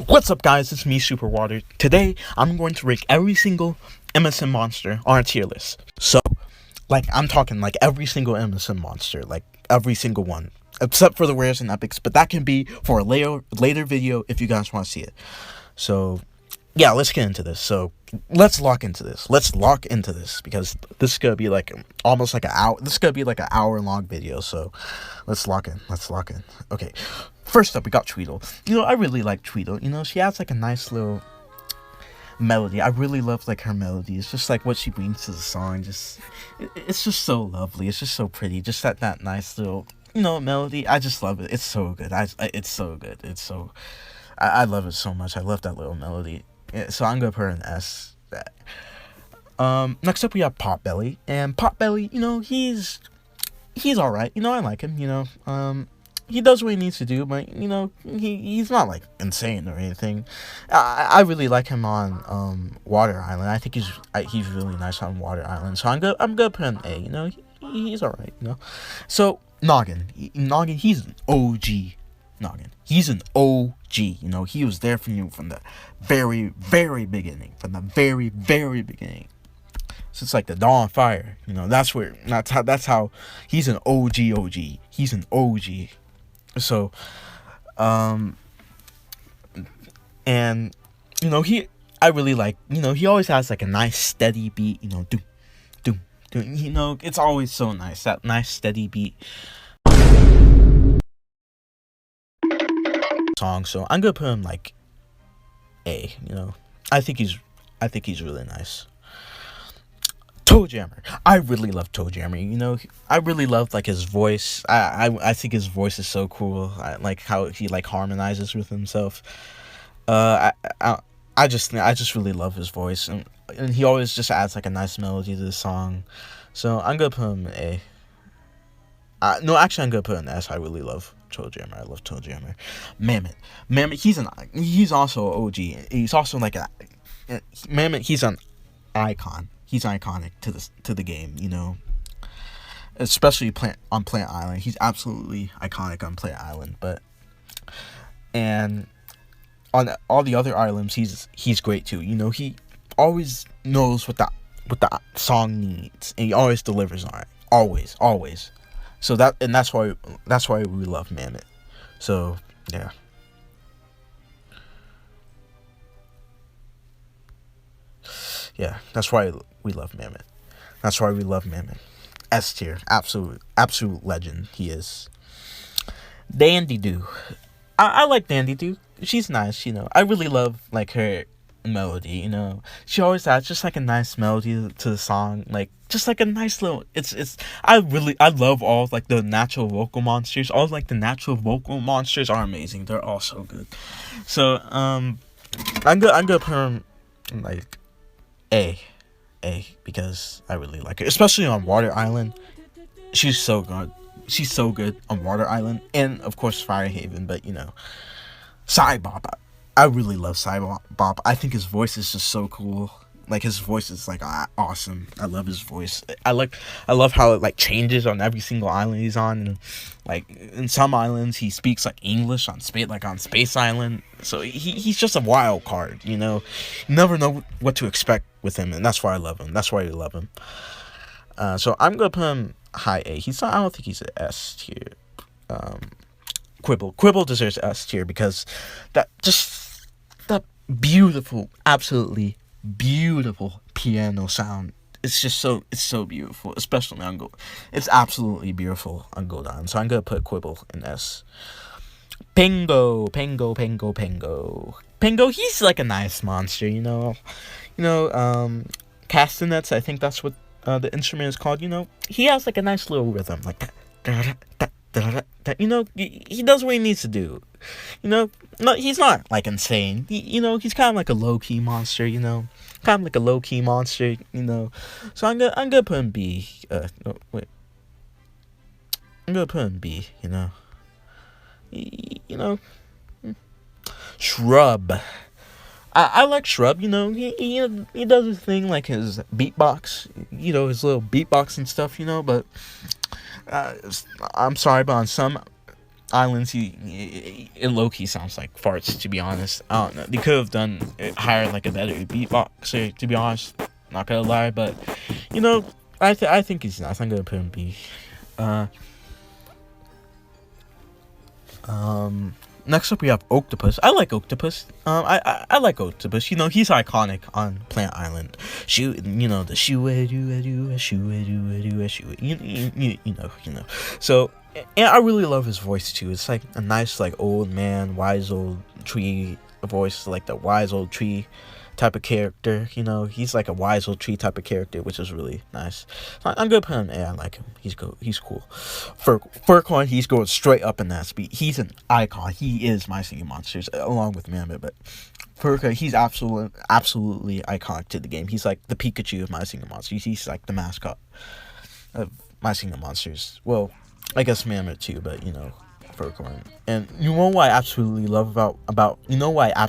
What's up, guys? It's me, Super Water. Today, I'm going to rank every single MSM monster on a tier list. So, I'm talking every single MSM monster, every single one, except for the rares and epics. But that can be for a later video if you guys want to see it. So, yeah, let's get into this. So, let's lock into this. Because this is gonna be almost like an hour. This is gonna be an hour-long video. So, let's lock in. Okay. First up, we got Tweedle. I really like Tweedle. She has a nice little melody. I really love her melody. It's just what she brings to the song. It's just so lovely. It's just so pretty. Just that nice little melody. I just love it. It's so good. It's so good. I love it so much. I love that little melody. Yeah, so I'm gonna put her an S. Next up we have Potbelly, and Potbelly, he's all right. I like him. He does what he needs to do, but he's not insane or anything. I really like him on Water Island. I think he's really nice on Water Island. So I'm gonna put an A. He's all right. So Noggin, he's an OG. Noggin, he's an OG. He was there for you from the very, very beginning. So it's the Dawn Fire. That's how he's an OG. He's an OG. So, and I really like, he always has a nice steady beat, doom, doom, doom, it's always so nice, that nice steady beat song. So I'm gonna put him A, I think he's really nice. ToeJammer, I really love ToeJammer. I really love his voice. I think his voice is so cool. I like how he harmonizes with himself. I just really love his voice, and he always just adds a nice melody to the song. So I'm gonna put him an A. No, actually I'm gonna put an S. I really love ToeJammer. I love ToeJammer. Mammoth, he's also an OG. He's also Mammoth. He's an icon. He's iconic to the game, especially on Plant Island. He's absolutely iconic on Plant Island, and on all the other islands, he's great too. He always knows what the song needs, and he always delivers on it. Always. So that's why we love Mammoth. So yeah. Yeah, that's why we love Mammoth. S tier, absolute legend he is. Dandy Doo, I like Dandy Doo. She's nice, I really love her melody. She always has just a nice melody to the song, just a nice little. I love all the natural vocal monsters. All the natural vocal monsters are amazing. They're all so good. So I'm gonna put them A, because I really like her, especially on Water Island. She's so good on Water Island, and of course Firehaven. But Cybop, I really love Cybop. I think his voice is just so cool. His voice is awesome. I love his voice. I love how it changes on every single island he's on. And, in some islands he speaks English on Space Island. So he's just a wild card. You never know what to expect with him, and that's why I love him. That's why we love him. So I'm gonna put him high A. I don't think he's an S tier. Quibble deserves S tier because that beautiful, absolutely beautiful piano sound. It's so beautiful, especially on Gold. It's absolutely beautiful on Gold Island. So I'm gonna put Quibble in S. Pengo, he's a nice monster. Castanets, I think that's what the instrument is called. He has a nice little rhythm, he does what he needs to do. No, he's not insane. He's kind of a low key monster. So I'm gonna put him B. No, wait. I'm gonna put him B. Shrub. I like Shrub. He does his thing, his beatbox. His little beatbox and stuff. But I'm sorry, but on some Islands, it low key sounds like farts. To be honest, I don't know. They could have done hired like a better beatboxer. To be honest, not gonna lie, but you know, I think he's nice. I'm gonna put him B. Uh, Next up we have Octopus. I like Octopus. I like Octopus. You know, he's iconic on Plant Island. Shoot, you know the shoo a doo a doo a shoo a doo a doo a shoo. You know. So, and I really love his voice too. It's like a nice like old man, wise old tree voice, like the wise old tree type of character. You know, he's like a wise old tree type of character, which is really nice. So I'm gonna put him A. I like him. He's cool. Furcoin, he's going straight up in that speed. He's an icon. He is My Singing Monsters along with Mammoth, but Furcoin, he's absolutely iconic to the game. He's like the Pikachu of My Singing Monsters. He's like the mascot of My Singing Monsters. Well, I guess Mammoth too, but you know, Furcorn. And you know what I absolutely love about you know what I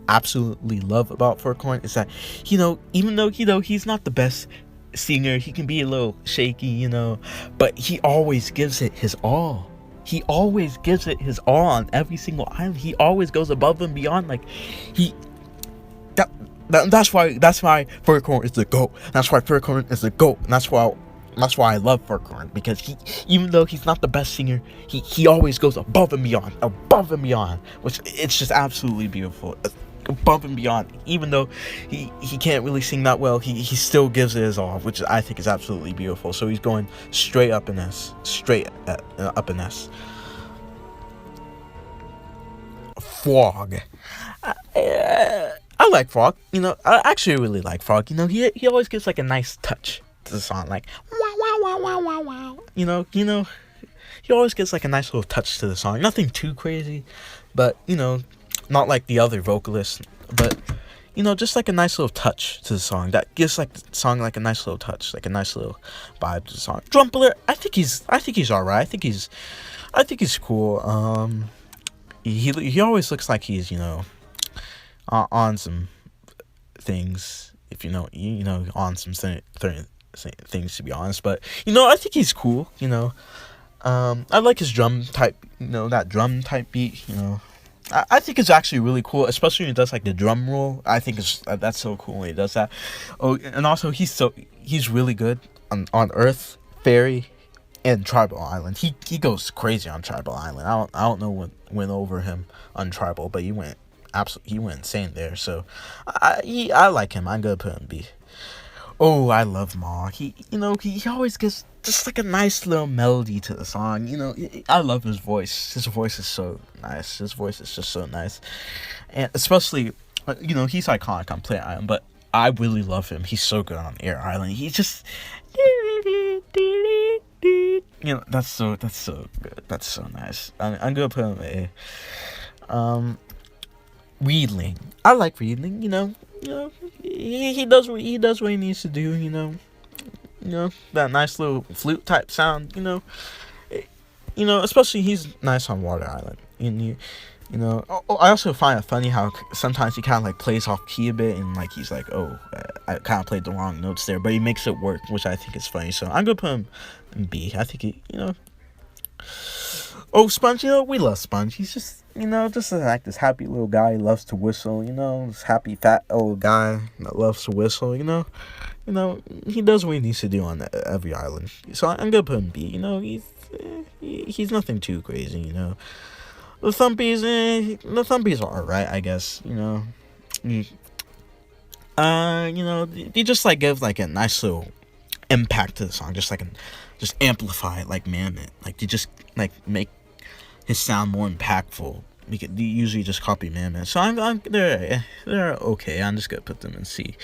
absolutely love about Furcorn is that, you know, even though, you know, he's not the best singer, he can be a little shaky, you know, but he always gives it his all. He always gives it his all on every single island. He always goes above and beyond. Like that's why Furcorn is the GOAT. That's why Furcorn is the GOAT. And that's why I love Furcorn, because he, even though he's not the best singer, he always goes above and beyond, which it's just absolutely beautiful. Above and beyond, even though he can't really sing that well, he still gives it his all, which I think is absolutely beautiful. So he's going straight up in S. Frog. I like Frog. You know, I actually really like Frog. You know, he always gives like a nice touch to the song, like wow wow wow wow wow wow. You know, he always gets like a nice little touch to the song. Nothing too crazy, but you know, not like the other vocalists, but you know, just like a nice little touch to the song that gives like the song like a nice little touch, like a nice little vibe to the song. Drumpler, I think he's alright. I think he's cool. He always looks like he's, you know, on some things, if you know on some things, to be honest. But you know, I think he's cool. You know, I like his drum type. You know, that drum type beat. You know, I think it's actually really cool, especially when he does like the drum roll. I think that's so cool when he does that. Oh, and also he's really good on Earth, Fairy, and Tribal Island. He goes crazy on Tribal Island. I don't know what went over him on Tribal, but he went insane there. So I like him. I'm gonna put him B. Oh, I love Ma. He always gets just like a nice little melody to the song. You know, I love his voice. His voice is so nice. His voice is just so nice, and especially, you know, he's iconic on Plant Island, but I really love him. He's so good on Air Island. He's just, you know, that's so good. That's so nice. I'm gonna put him A. Reedling. I like Reedling. You know, he does what he needs to do. You know, that nice little flute type sound. You know, especially he's nice on Water Island. You know. I also find it funny how sometimes he kind of like plays off key a bit, and like he's like, oh, I kind of played the wrong notes there, but he makes it work, which I think is funny. So I'm gonna put him in B. I think he, you know. Oh, Sponge, you know, we love Sponge. He's just, you know, just like this happy little guy. He loves to whistle, you know, this happy fat old guy that loves to whistle, you know. You know, he does what he needs to do on every island. So I'm gonna put him B. You know, he's nothing too crazy, you know. The Thumpies are alright, I guess, you know. You know, they just like give like a nice little impact to the song, just amplify it like Mammoth. Like they just like make his sound more impactful. They usually just copy Mammoth. So they're okay. I'm just gonna put them in C.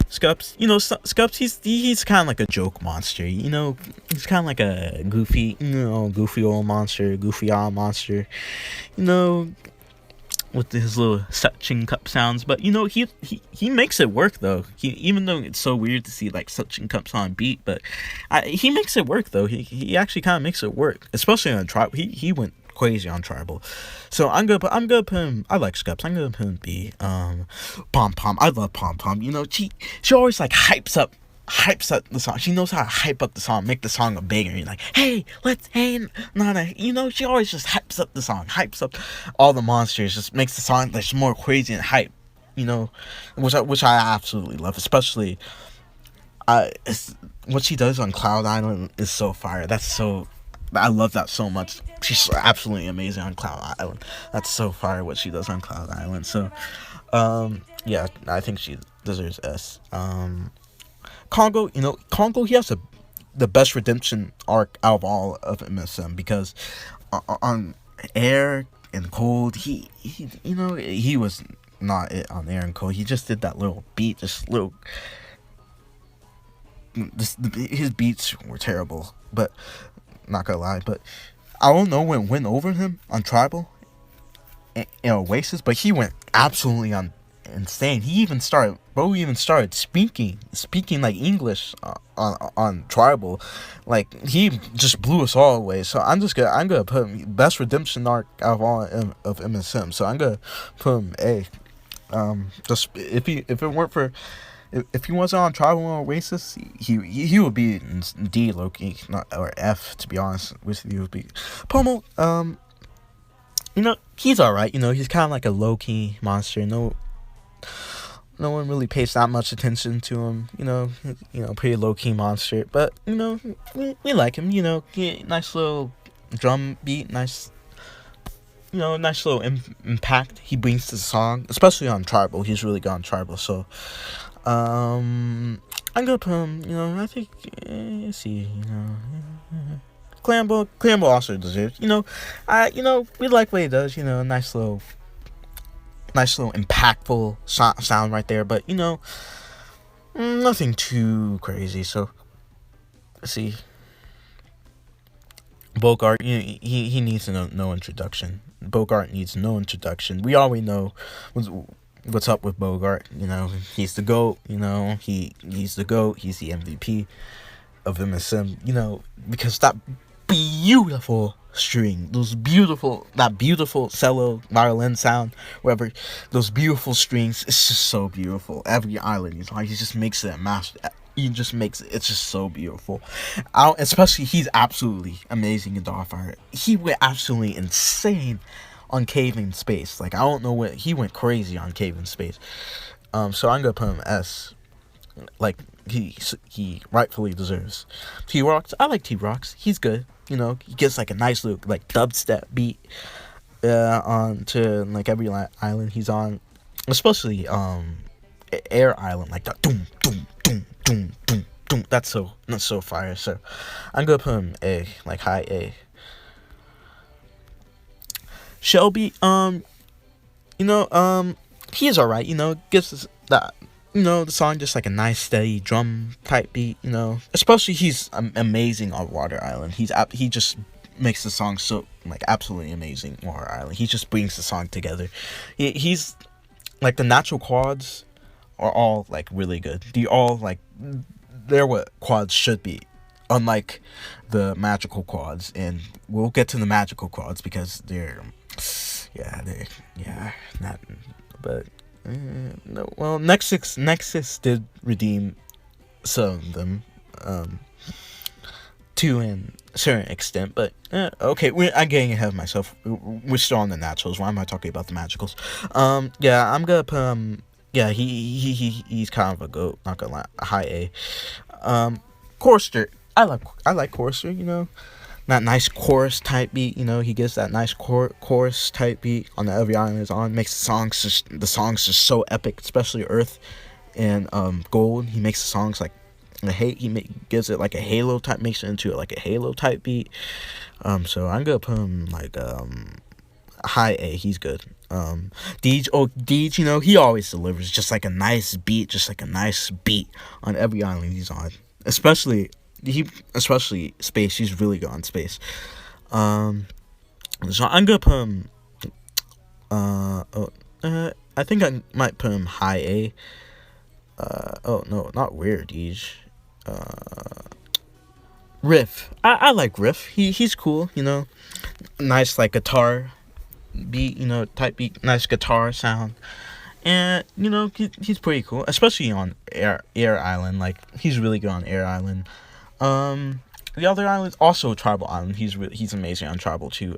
Scups, you know, Scups, he's kind of like a joke monster. You know, he's kind of like a goofy old monster, goofy old monster. You know, with his little suction cup sounds, but you know, he makes it work though. Even though it's so weird to see like suction cups on beat, but he makes it work though. He actually kind of makes it work, especially on Tribal. He went crazy on Tribal. So I'm gonna put him. I like Scups. I'm gonna put him B. Pom Pom. I love Pom Pom. You know, she always like hypes up hypes up the song. She knows how to hype up the song, make the song a banger. You're like, hey, let's, hey, Nana. You know, she always just hypes up the song, hypes up all the monsters, just makes the song like more crazy and hype. You know, which I absolutely love, especially what she does on Cloud Island is so fire. I love that so much. She's absolutely amazing on Cloud Island. That's so fire what she does on Cloud Island. So, yeah, I think she deserves S. Congo, he has the best redemption arc out of all of MSM because on Air and Cold, he was not it on Air and Cold. He just did that little beat, his beats were terrible, but not gonna lie. But I don't know when it went over him on Tribal and Oasis, but he went absolutely insane. He even started speaking like English on Tribal. Like, he just blew us all away. So I'm gonna put him best redemption arc out of all of MSM. So I'm gonna put him A. Just if it weren't for if he wasn't on Tribal or Oasis, he would be in D, low-key, or F, to be honest with you. Would be Pomo. He's alright. He's kind of like a low-key monster. No one really pays that much attention to him. Pretty low-key monster. But we like him. Nice little drum beat. Nice little impact he brings to the song, especially on Tribal. He's really good on Tribal. So, I'm gonna put him. I think. Let's see. Clambo also deserves. We like what he does. Nice little impactful sound right there. But nothing too crazy. So, let's see. Bogart, he needs no introduction. Bogart needs no introduction. We already know what's up with Bogart. He's the GOAT. He's the GOAT. He's the MVP of MSM. Because that beautiful string, that beautiful cello, violin sound, whatever, those beautiful strings, it's just so beautiful. Every island he's on, he just makes it a master. He just makes it. It's just so beautiful. Especially, he's absolutely amazing in Starfire. He went absolutely insane on Cave in Space. Like, I don't know what he went crazy on Cave in Space. So I'm gonna put him S. Like, he rightfully deserves. T-Rocks, I like T-Rocks. He's good. He gets like a nice little like dubstep beat on to like every island he's on, especially Air Island, like that doom doom doom doom doom doom. That's so fire. So I'm gonna put him A, like high A. Shelby, he's alright. Gives us that. The song just like a nice steady drum type beat. Especially he's amazing on Water Island. He just makes the song so like absolutely amazing. Water Island. He just brings the song together. He's like the natural quads are all like really good. They're what quads should be, unlike the magical quads. And we'll get to the magical quads because they're not. But no, well, Nexus did redeem some of them, to a certain extent. But okay, I'm getting ahead of myself. We're still on the naturals. Why am I talking about the magicals? Yeah, I'm gonna put yeah, he's kind of a GOAT, not gonna lie. High A. Chorister, I like Chorister. That nice chorus type beat. He gets that nice chorus type beat on the Every Island is on. Makes the songs just so epic, especially Earth and Gold. He makes the songs like gives it like a halo type, makes it into like a halo type beat. So I'm gonna put him like high A. He's good. Deej, he always delivers just like a nice beat, on every island he's on. Especially Space. He's really good on Space. So I'm gonna put him. I think I might put him high A. Oh no, not Weird Deej. Riff. I like Riff. He's cool. Nice like guitar beat. Type beat. Nice guitar sound. And he's pretty cool, especially on Air Island. Like, he's really good on Air Island. The other islands, also Tribal Island. He's amazing on Tribal too.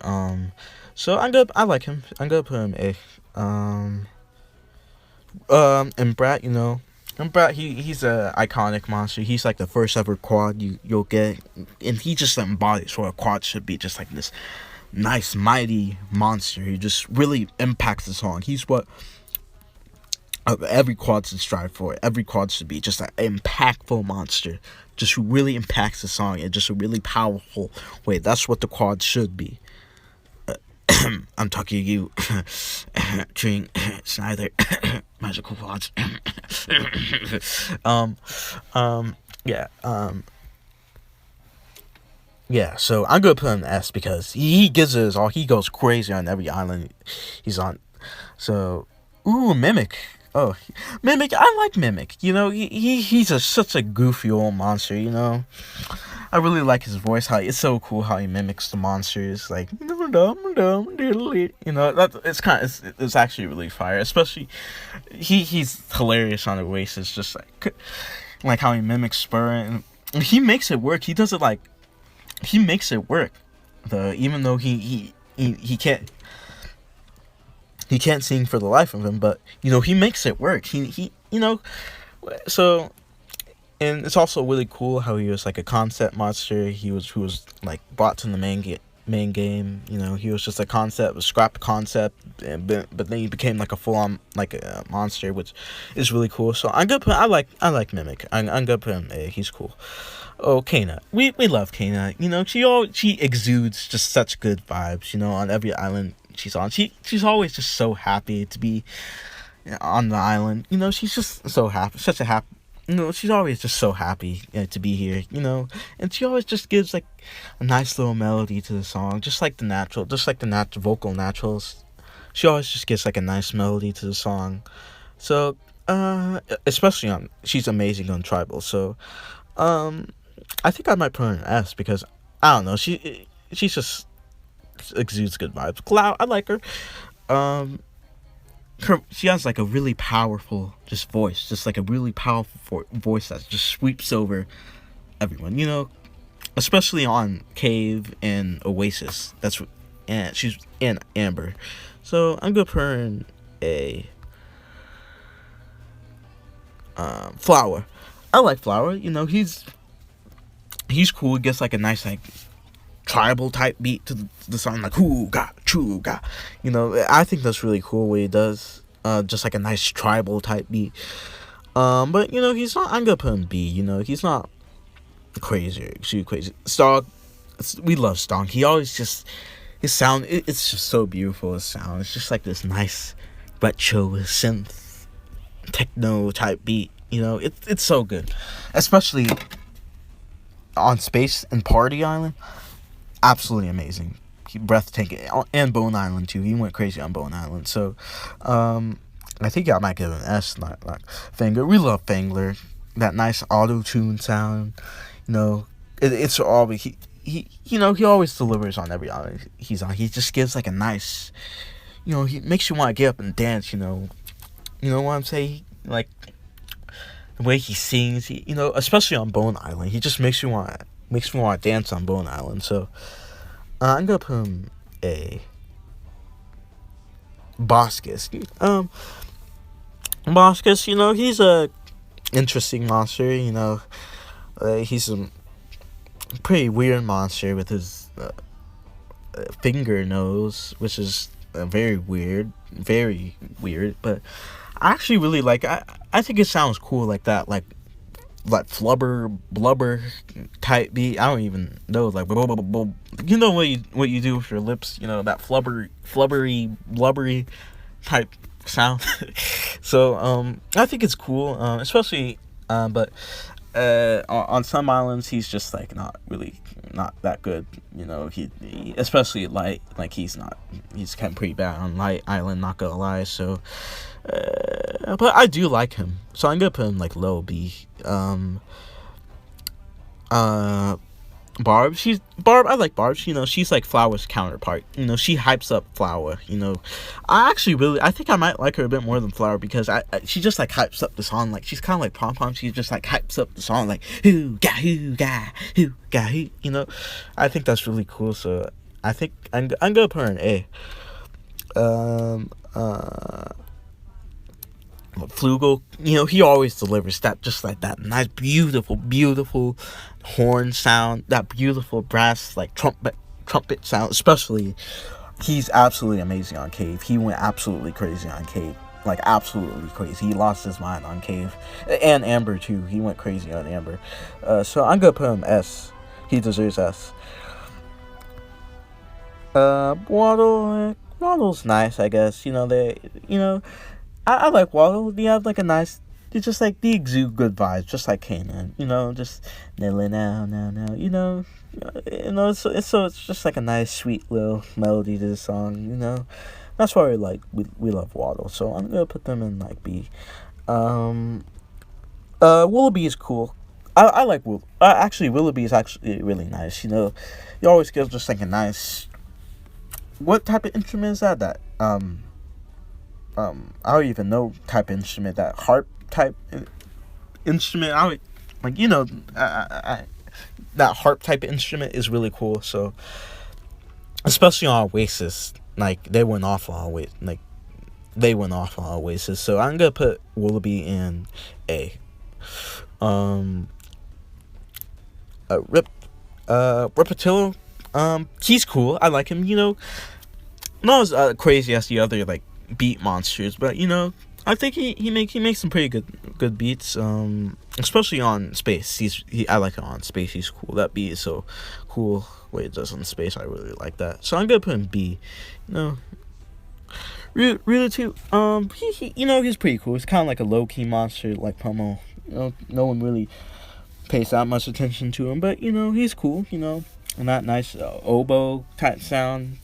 So I like him. I'm gonna put him A. And Brat, and Brat, he's a iconic monster. He's like the first ever quad you'll get, and he just embodies what a quad should be. Just like this nice, mighty monster. He just really impacts the song. He's what every quad should strive for. Every quad should be just an impactful monster. Just really impacts the song in just a really powerful way. That's what the quad should be. I'm talking to you, Tring Snyder, magical quads. Yeah, yeah. So I'm gonna put him in S because he gives it his all. He goes crazy on every island he's on. So, Mimic. Oh, Mimic. I like Mimic. He's such a goofy old monster. I really like his voice. How it's so cool how he mimics the monsters. Like, that it's actually really fire. Especially, he's hilarious on the Oasis. Just like how he mimics Spur, and he makes it work. He does it like he makes it work. Even though he can't sing for the life of him, but he makes it work. So. And it's also really cool how he was like a concept monster. Who was like brought to the main game. He was just a concept, a scrapped concept, but then he became like a full on like a monster, which is really cool. So I'm gonna put I like Mimic. I'm gonna put him A. He's cool. Oh, Kana. We love Kana. She exudes just such good vibes. On every island she's on. She's always just so happy to be on the island. She's just so happy. Such a happy. She's always just so happy to be here, and she always just gives like a nice little melody to the song, just like the natural vocal naturals. She always just gives like a nice melody to the song. So, especially she's amazing on Tribal. So, I think I might put her in S because I don't know, she's just exudes good vibes. Cloud, I like her. She has like a really powerful just voice, just like a really powerful voice that just sweeps over everyone, especially on Cave and Oasis. And she's in Amber. So I'm gonna put her in a Flower. I like Flower. He's cool. He gets like a nice like tribal type beat to the song, like hoo-ga, choo-ga. I think that's really cool what he does. Just like a nice tribal type beat. But he's not. I'm gonna put him B. He's not crazy. Stog, we love Stog. He always just his sound. It's just so beautiful. His sound. It's just like this nice retro synth techno type beat. It's so good, especially on Space and Party Island. Absolutely amazing. Breathtaking. And Bone Island too. He went crazy on Bone Island. So I think I might give him an S. Like Fangler. We love Fangler. That nice auto tune sound. It's always he always delivers on every island he's on. He just gives like a nice, he makes you want to get up and dance. You know what I'm saying? Like the way he sings. Especially on Bone Island, he just makes me want to dance on Bone Island. So I'm gonna put him A. Boskus. Boskus, he's a interesting monster. He's a pretty weird monster with his finger nose, which is very weird. But I actually really like. I think it sounds cool like that. Like blubber type beat. I don't even know, like what you do with your lips, that flubbery blubbery type sound. So I think it's cool, especially but on some islands he's just like not that good. He especially Light, like he's kind of pretty bad on Light Island, not gonna lie. So but I do like him, so I'm gonna put him like low B. Barb. I like Barb. She's like Flower's counterpart. She hypes up Flower. I think I might like her a bit more than Flower because she just like hypes up the song. Like she's kind of like Pom Pom. She just like hypes up the song like who got who got who got who. I think that's really cool. So I think I'm gonna put her an A. Flugel, he always delivers that, just like that nice, beautiful horn sound, that beautiful brass, like trumpet sound. Especially, he's absolutely amazing on Cave. He went absolutely crazy on Cave, like absolutely crazy. He lost his mind on Cave, and Amber too. He went crazy on Amber. So I'm gonna put him S. He deserves S. Waddle's nice, I guess. I like Waddle. They have like a nice, they just like, they exude good vibes, just like Kanan. Just now. It's just like a nice, sweet little melody to the song. That's why we love Waddle. So I'm gonna put them in like B. Willoughby is cool. I like Will. Actually, Willoughby is actually really nice. He always gives just like a nice. What type of instrument is that? I don't even know type of instrument, that harp type instrument. That harp type of instrument is really cool. So, especially on Oasis, like they went off on Oasis. So I'm gonna put Willoughby in A. Ripatillo, he's cool. I like him. Not as crazy as the other like beat monsters, but I think he makes some pretty good beats, especially on Space. I like it on Space. He's cool. That beat is so cool. What it does on Space, I really like that. So I'm gonna put him B. Really too. He's pretty cool. He's kind of like a low key monster, like Pummel. No one really pays that much attention to him, but he's cool. And that nice oboe type sound.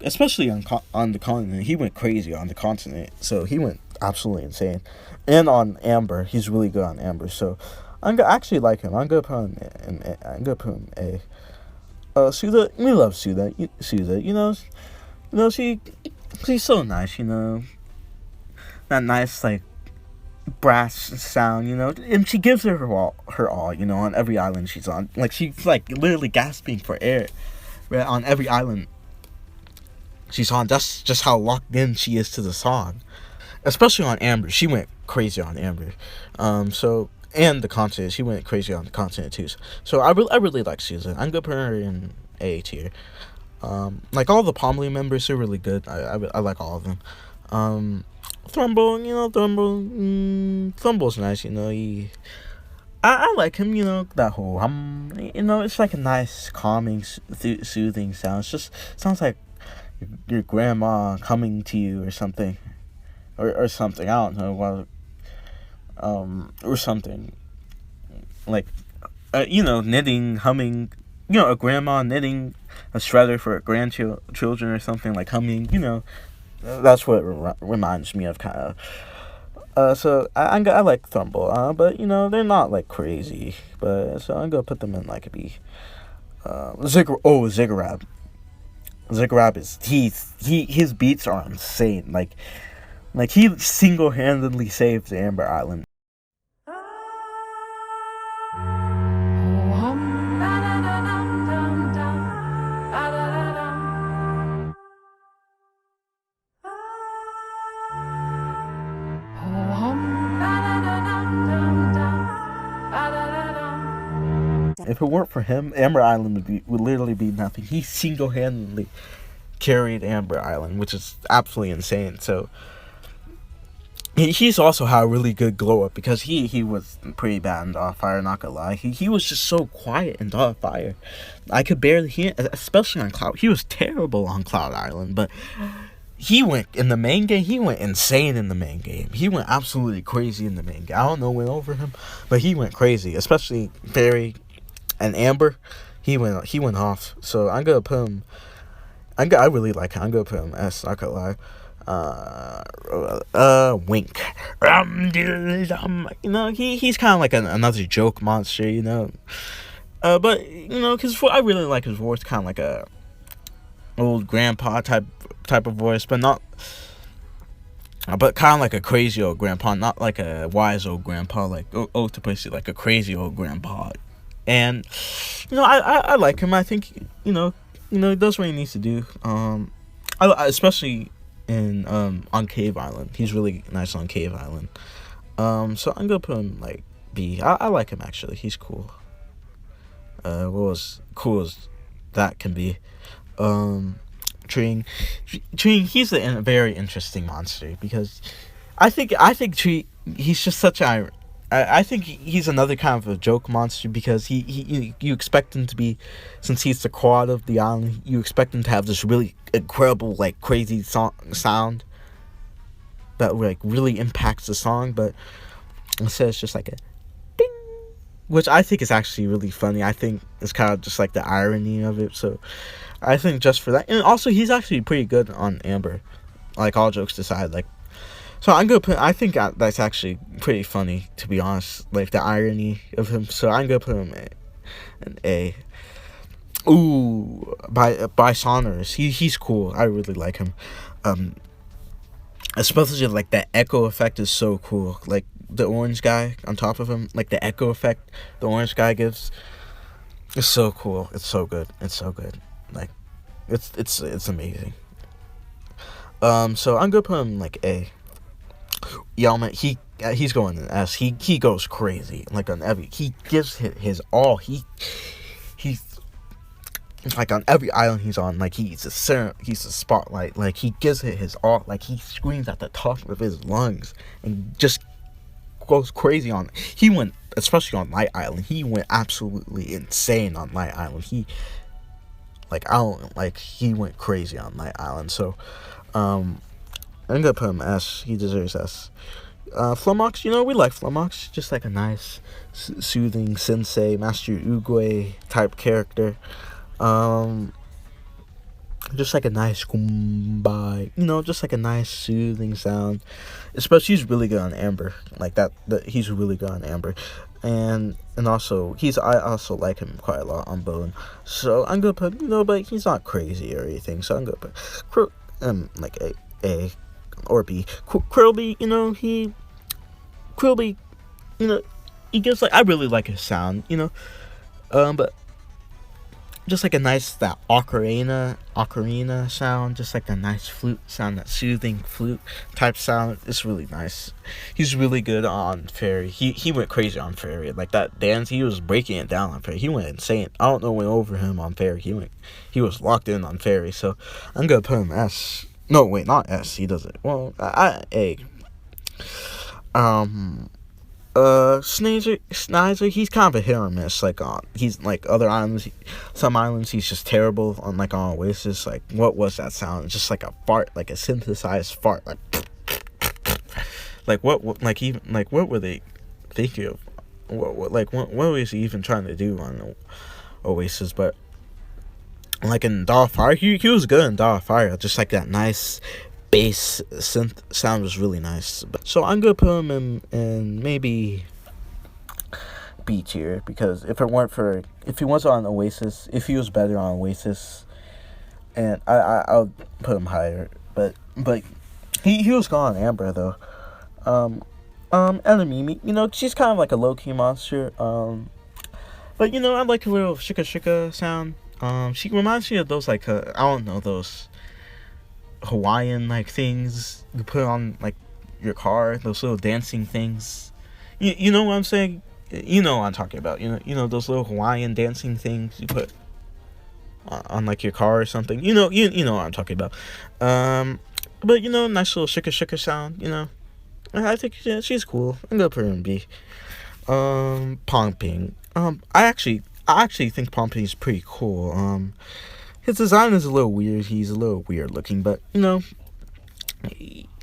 Especially on the continent. He went crazy on the continent, so he went absolutely insane. And on Amber, he's really good on Amber. So I actually like him. I'm gonna put him A. Suda, we love Suda. She's so nice. That nice like brass sound. And she gives her all. On every island she's on. Like she's like literally gasping for air. Right, on every island she's on. That's just how locked in she is to the song. Especially on Amber. She went crazy on Amber. And the continent. She went crazy on the continent too. So I really like Susan. I'm gonna put her in A tier. Like all the Pomley members are really good. I like all of them. Thrumble's nice. I like him, that whole it's like a nice, calming, soothing sound. It just sounds like your grandma coming to you or something, or something. I don't know, or something like, knitting, humming. A grandma knitting a shredder for grandchildren or something, like humming. That's what it reminds me of, kind of. So I like Thumble, but they're not like crazy, but so I'm gonna put them in like a B. Ziggurat is his beats are insane. Like he single-handedly saved Amber Island. If it weren't for him, Amber Island would literally be nothing. He single-handedly carried Amber Island, which is absolutely insane. So he's also had a really good glow up because he was pretty bad in Dogfire, not gonna lie. He was just so quiet in Dogfire. I could barely hear, especially on Cloud. He was terrible on Cloud Island, but he went in the main game. He went insane in the main game. He went absolutely crazy in the main game. I don't know what went over him, but he went crazy, especially Fairy and Amber. He went off. So I'm gonna put him. I really like him. I'm gonna put him S. Not gonna lie. Wink. You know, he's kind of like another joke monster, you know. But you know, cause I really like his voice, kind of like a old grandpa type of voice, but not, but kind of like a crazy old grandpa, not like a wise old grandpa, like Octopussy, like a crazy old grandpa. And you know, I like him. I think he does what he needs to do. Especially in on Cave Island, he's really nice on Cave Island. So I'm gonna put him like B. I like him actually. He's cool. What was cool as that can be. Tring, he's a very interesting monster because I think Tree, he's just such a, I think he's another kind of a joke monster because you expect him to be, since he's the quad of the island, you expect him to have this really incredible like crazy sound that like really impacts the song, but instead it's just like a ding, which I think is actually really funny. I think it's kind of just like the irony of it. So I think just for that, and also he's actually pretty good on Amber. Like all jokes aside, like, so I'm gonna put. I think that's actually pretty funny, to be honest. Like the irony of him. So I'm gonna put him an A. Ooh, by Sonorous. He's cool. I really like him. Especially like that echo effect is so cool. Like the orange guy on top of him, like the echo effect the orange guy gives. It's so cool. It's so good. It's so good. Like, it's amazing. So I'm gonna put him like A. Yelmet, he's going in S. He goes crazy like on every. He gives his all. He's like on every island he's on. Like he's a spotlight. Like he gives it his all. Like he screams at the top of his lungs and just goes crazy on. He went, especially on Light Island. He went absolutely insane on Light Island. He went crazy on Light Island. So I'm gonna put him S. He deserves S. Flumox, we like Flumox. Just like a nice, soothing sensei, Master Oogway type character. Just like a nice kumbaya, just like a nice soothing sound. Especially he's really good on Amber. Like that he's really good on Amber. And also I also like him quite a lot on Bone. So I'm gonna put but he's not crazy or anything. So I'm gonna put like A or B. Krillby, Krillby, he gives like, I really like his sound, but just like a nice, that ocarina sound, just like a nice flute sound, that soothing flute type sound. It's really nice. He's really good on Fairy. He went crazy on Fairy. Like that dance, he was breaking it down on Fairy. He went insane. I don't know what went over him on Fairy. He was locked in on Fairy. So I'm gonna put him S. No, wait, not S. He does it. Well, A. Sneasel, he's kind of a hit or miss. Like he's like other islands. Some islands he's just terrible on. Like on Oasis, like what was that sound? It's just like a fart, like a synthesized fart, like what like even like what were they thinking of? What was he even trying to do on Oasis? But like in Dawn of Fire, he was good in Dawn of Fire. Just like that nice bass synth sound was really nice. So I'm gonna put him in maybe B tier, because if he was on Oasis, if he was better on Oasis, and I'll put him higher. But he was gone on Amber though. Enemy, she's kind of like a low key monster. But I like her little shika shika sound. She reminds me of those like I don't know, those Hawaiian like things you put on like your car, those little dancing things. You know what I'm saying? You know what I'm talking about. Those little Hawaiian dancing things you put on like your car or something. You know what I'm talking about. But nice little shika shika sound. I think she's cool. I'm gonna put her in B. Pomping. I actually think Pomping is pretty cool. His design is a little weird. He's a little weird looking, but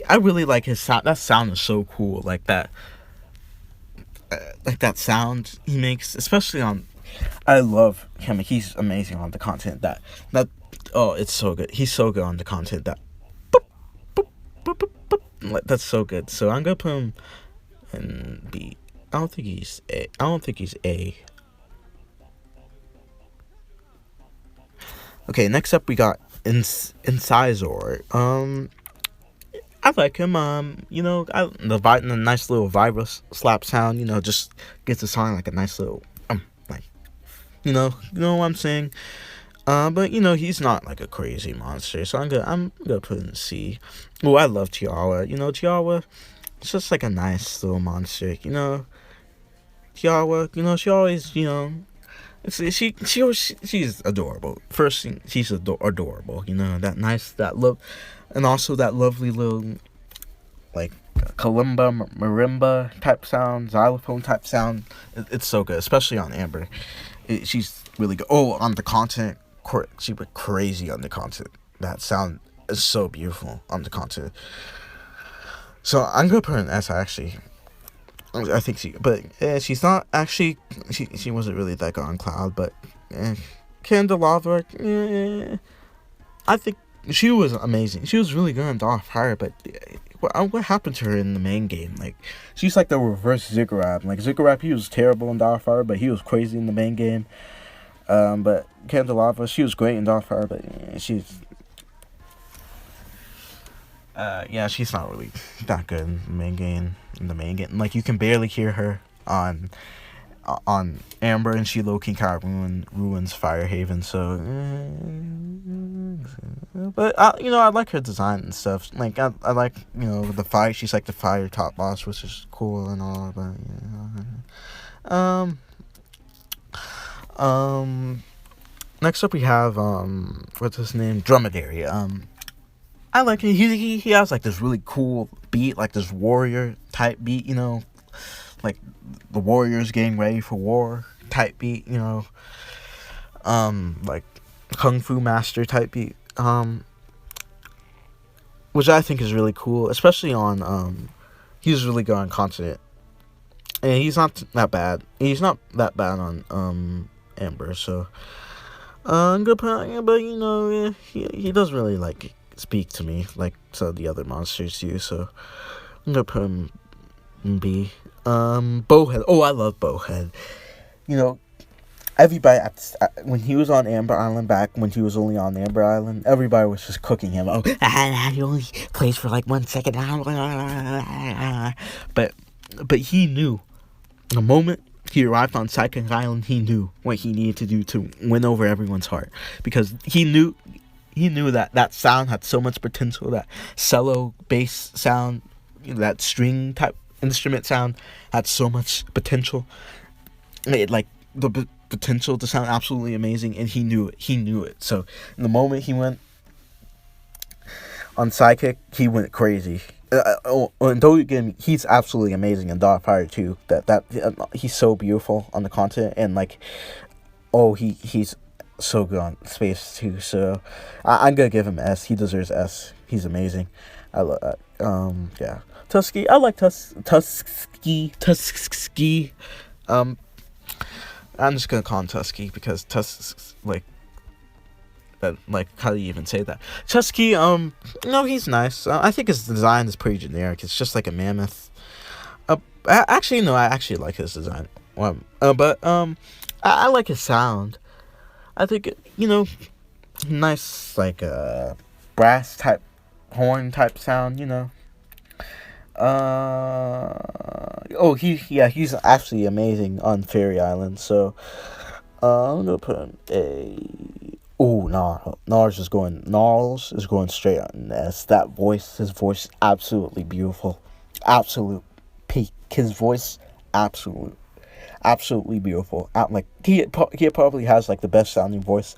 I really like his sound. That sound is so cool. Like that sound he makes, especially on. I love him. He's amazing on the content. That oh, it's so good. He's so good on the content. That boop, boop, That's so good. So I'm gonna put him in B. I don't think he's A. I don't think he's A. Okay, next up we got Incisor. I like him. The nice little vibra slap sound. Just gets the song like a nice little like what I'm saying. But he's not like a crazy monster, so I'm gonna put in C. Oh, I love Chihuahua. Chihuahua, it's just like a nice little monster. Chihuahua. She always she's adorable. First thing, she's adorable. That love, and also that lovely little like kalimba, marimba type sound, xylophone type sound. It's so good, especially on Amber. She's really good. Oh, on the content, she went crazy on the content. That sound is so beautiful on the content. So I'm gonna put an S actually. I think she's not actually. She wasn't really that good on Cloud, but Candelabra. I think she was amazing. She was really good on Dawn of Fire, but what happened to her in the main game? Like, she's like the reverse Ziggurat. Like Ziggurat, he was terrible in Dawn of Fire, but he was crazy in the main game. But Candelabra, she was great in Dawn of Fire, but she's she's not really that good in the main game. Like, you can barely hear her on Amber, and she low-key kind of ruins Firehaven. So, but I like her design and stuff. Like, I like the fire. She's like the fire top boss, which is cool and all. But next up we have what's his name? Dromedary. I like it. He has like this really cool beat, like this warrior type beat, like the warriors getting ready for war type beat, like Kung Fu Master type beat, which I think is really cool, especially on he's really good on Continent, and he's not that bad. He's not that bad on Amber, so good point, but he doesn't really like speak to me like some of the other monsters do, so I'm gonna put him in B. Bowhead. Oh, I love Bowhead. Everybody when he was on Amber Island, back when he was only on Amber Island, everybody was just cooking him. Oh, he only plays for like 1 second. But he knew the moment he arrived on Psychic Island, he knew what he needed to do to win over everyone's heart, because he knew that sound had so much potential. That cello bass sound, that string type instrument sound had so much potential. Like the potential to sound absolutely amazing, and he knew it. So in the moment he went on Psychic, he went crazy. And don't get me, he's absolutely amazing in Dawn of Fire too. That he's so beautiful on the continent, and like, he's so good on Space too. So I'm gonna give him S. He deserves S. He's amazing. I love that. Yeah. Tusky. I like Tusky. I'm just gonna call him Tusky because how do you even say that? Tusky. He's nice. I think his design is pretty generic. It's just like a mammoth. Actually, no. I actually like his design. I like his sound. I think nice like brass type horn type sound. He's actually amazing on Fairy Island. So I'm gonna put him A. Oh, Gnarls is going straight on S. His voice, absolutely beautiful, absolute peak. His voice, absolutely beautiful. Like he probably has like the best sounding voice,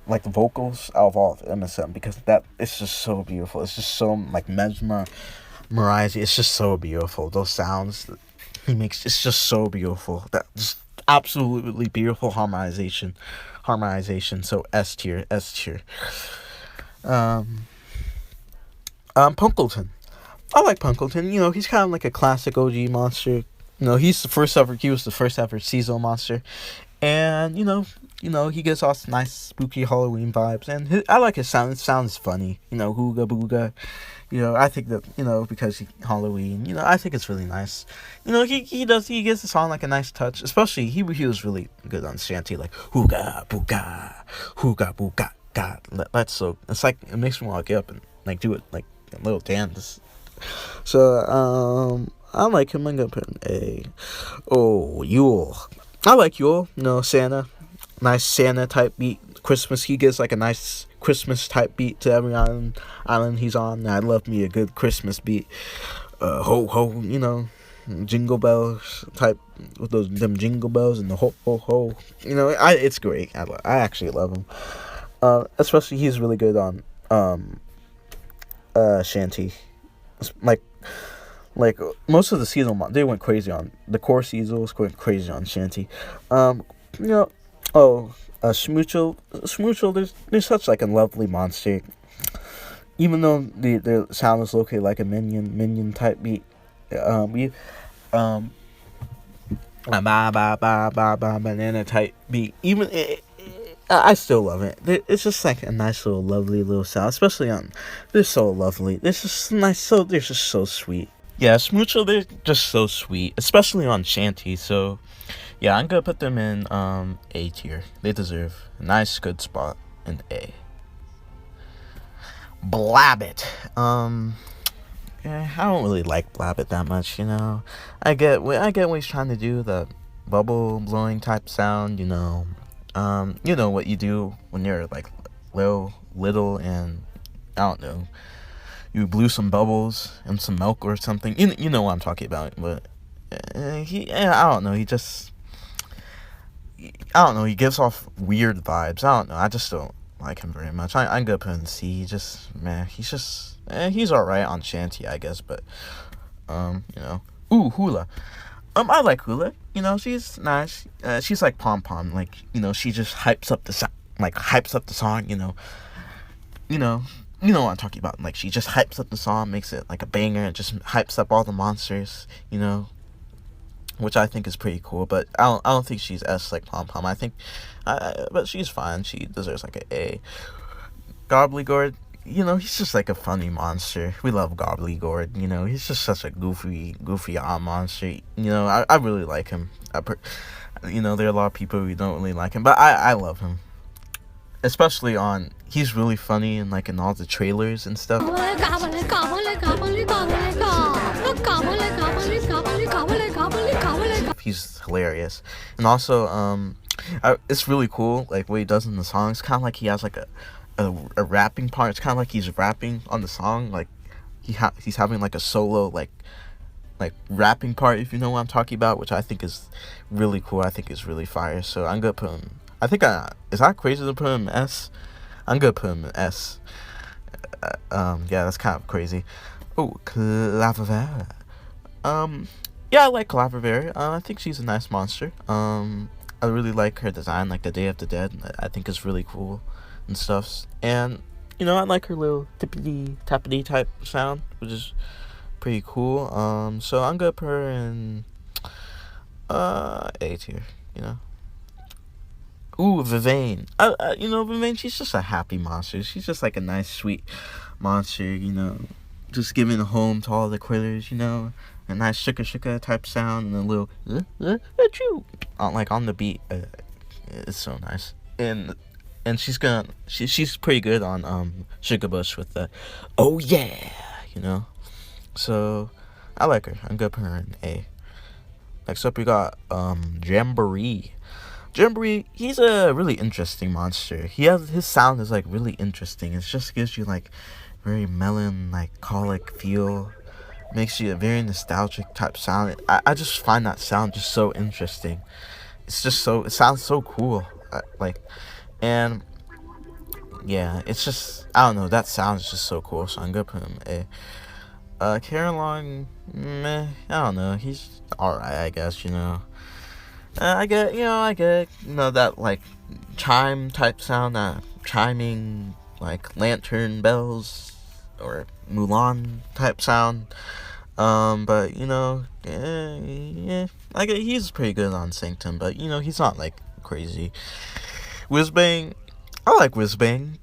like the vocals out of all of MSM, because that it's just so beautiful. It's just so like mesmerizing. It's just so beautiful. Those sounds that he makes, it's just so beautiful. That just absolutely beautiful harmonization. So S tier. Punkleton. I like Punkleton. He's kind of like a classic OG monster. He was the first ever seasonal monster, and You know, he gives off nice spooky Halloween vibes, and I like his sound. It sounds funny. You know, hooga booga. You know, I think that, you know, because Halloween, you know, I think it's really nice. You know, he gives the song like a nice touch. Especially he was really good on Shanty, like hooga booga. God, that's so. It's like it makes me want to get up and like do it like a little dance. So I like him. I'm gonna put an A. Oh, Yule. I like Yule. You know, Santa. Nice Santa type beat. Christmas. He gives like a nice Christmas type beat to every island he's on. I love me a good Christmas beat. Ho ho. You know, jingle bells type with them jingle bells and the ho ho ho. You know, it's great. I actually love him. Especially he's really good on Shanty. Like most of the season, they went crazy on the core season. Was going crazy on Shanty. You know, Smoochel. There's such like a lovely monster. Even though the sound is located like a minion type beat, banana type beat. Even I still love it. It's just like a nice little lovely little sound, especially on. They're so lovely. They're just nice. They're just so sweet. Yeah, Smoochel, they're just so sweet, especially on Shanty. So, yeah, I'm gonna put them in A tier. They deserve a nice, good spot in A. Blabbit. I don't really like Blabbit that much, you know. I get what he's trying to do, the bubble blowing type sound, you know. You know what you do when you're like little, and I don't know. You blew some bubbles and some milk or something. You know what I'm talking about. But I don't know. He gives off weird vibes. I don't know. I just don't like him very much. I'm gonna put him in C. He's alright on Shanty, I guess. But you know, Hula. I like Hula. You know, she's nice. She's like Pom Pom. Like, you know, she just hypes up the song. You know what I'm talking about. Like, she just hypes up the song, makes it like a banger, and just hypes up all the monsters, you know, which I think is pretty cool. But I don't think she's S like Pom Pom. I think, but she's fine. She deserves like an A. Gobbledygord, you know, he's just like a funny monster. We love Gobbledygord. You know, he's just such a goofy monster. You know, I really like him. You know, there are a lot of people who don't really like him, but I love him. Especially he's really funny and like in all the trailers and stuff. He's hilarious, and also it's really cool like what he does in the song. It's kind of like he has like a rapping part. It's kind of like he's rapping on the song, like he's having like a solo like rapping part, if you know what I'm talking about, which I think is really cool. I think it's really fire. So I'm gonna put him. I think is that crazy to put him in S? I'm gonna put him in S. Yeah, that's kind of crazy. Oh, Clavavera. Yeah, I like Clavavera. I think she's a nice monster. I really like her design, like the Day of the Dead. I think it's really cool and stuff. And you know, I like her little tippity tappity type sound, which is pretty cool. So I'm gonna put her in A tier. You know. Ooh, Vivain. You know, Vivain, she's just a happy monster. She's just like a nice, sweet monster, you know. Just giving a home to all the critters, you know. A nice shika type sound and a little, achoo, like on the beat. It's so nice. And she's pretty good on Sugar Bush with the, oh yeah, you know. So, I like her. I'm gonna put her in A. Next up, we got Jamboree. Jamboree, he's a really interesting monster. His sound is like really interesting. It just gives you like very melancholic feel. Makes you a very nostalgic type sound. I just find that sound just so interesting. It sounds so cool. And yeah, it's just, I don't know, that sound is just so cool. So I'm gonna put him A. Caroline, meh, I don't know. He's alright, I guess, you know. I get that like chime type sound, that chiming like lantern bells or Mulan type sound. But you know, he's pretty good on Sanctum, but you know, he's not like crazy. Whizbang, I like Whizbang.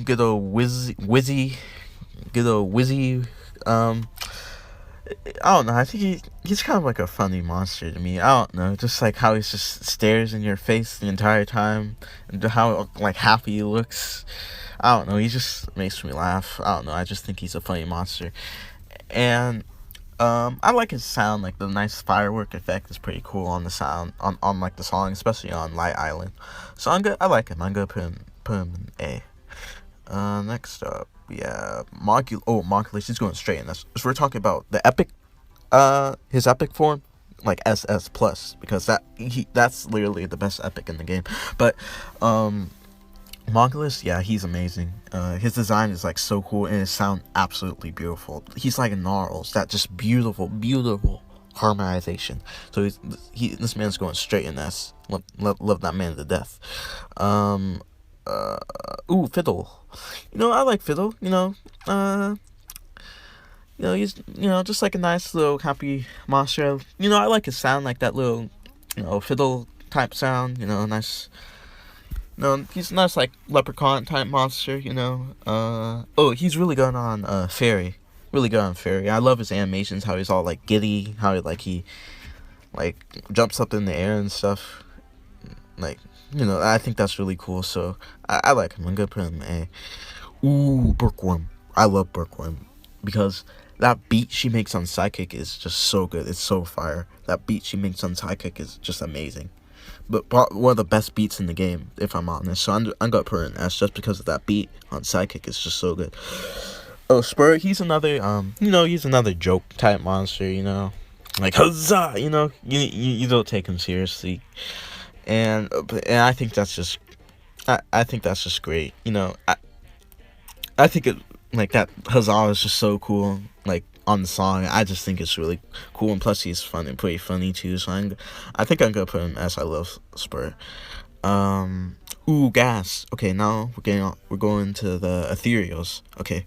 Good old Wizzy, good old Wizzy. Um, I don't know. I think he's kind of like a funny monster to me. I don't know, just like how he just stares in your face the entire time, and how like happy he looks. I don't know. He just makes me laugh. I don't know. I just think he's a funny monster, and I like his sound. Like the nice firework effect is pretty cool on the sound on like the song, especially on Light Island. So I'm good. I like him. I'm gonna put him in A. Next up, yeah, Monculus. He's going straight in this. So we're talking about the epic, his epic form, like SS plus, because that's literally the best epic in the game. But Monculus, yeah, he's amazing. His design is like so cool, and his sound absolutely beautiful. He's like Gnarls, that just beautiful harmonization. So this man's going straight in S. Love that man to death. Fiddle. I like Fiddle. He's just like a nice little happy monster. I like his sound, like that little, fiddle type sound. Nice. He's a nice like leprechaun type monster. He's really good on Fairy. Really good on Fairy. I love his animations. How he's all like giddy. How he jumps up in the air and stuff. Like, I think that's really cool. So I like him. I'm gonna put him in A. Ooh, Bookworm. I love Bookworm because that beat she makes on Psychic is just so good. It's so fire. That beat she makes on Psychic is just amazing. But one of the best beats in the game, if I'm honest. So I'm gonna put her in S just because of that beat on Psychic is just so good. Oh, Spur, he's another he's another joke type monster. Like huzzah. You don't take him seriously, and I think that's just I think that's just great. I think it like that huzzah is just so cool. Like on the song, I just think it's really cool, and plus he's fun and pretty funny too. So I think I'm gonna put him as I love Spur. Gas. Okay, now we're going to the ethereals. Okay,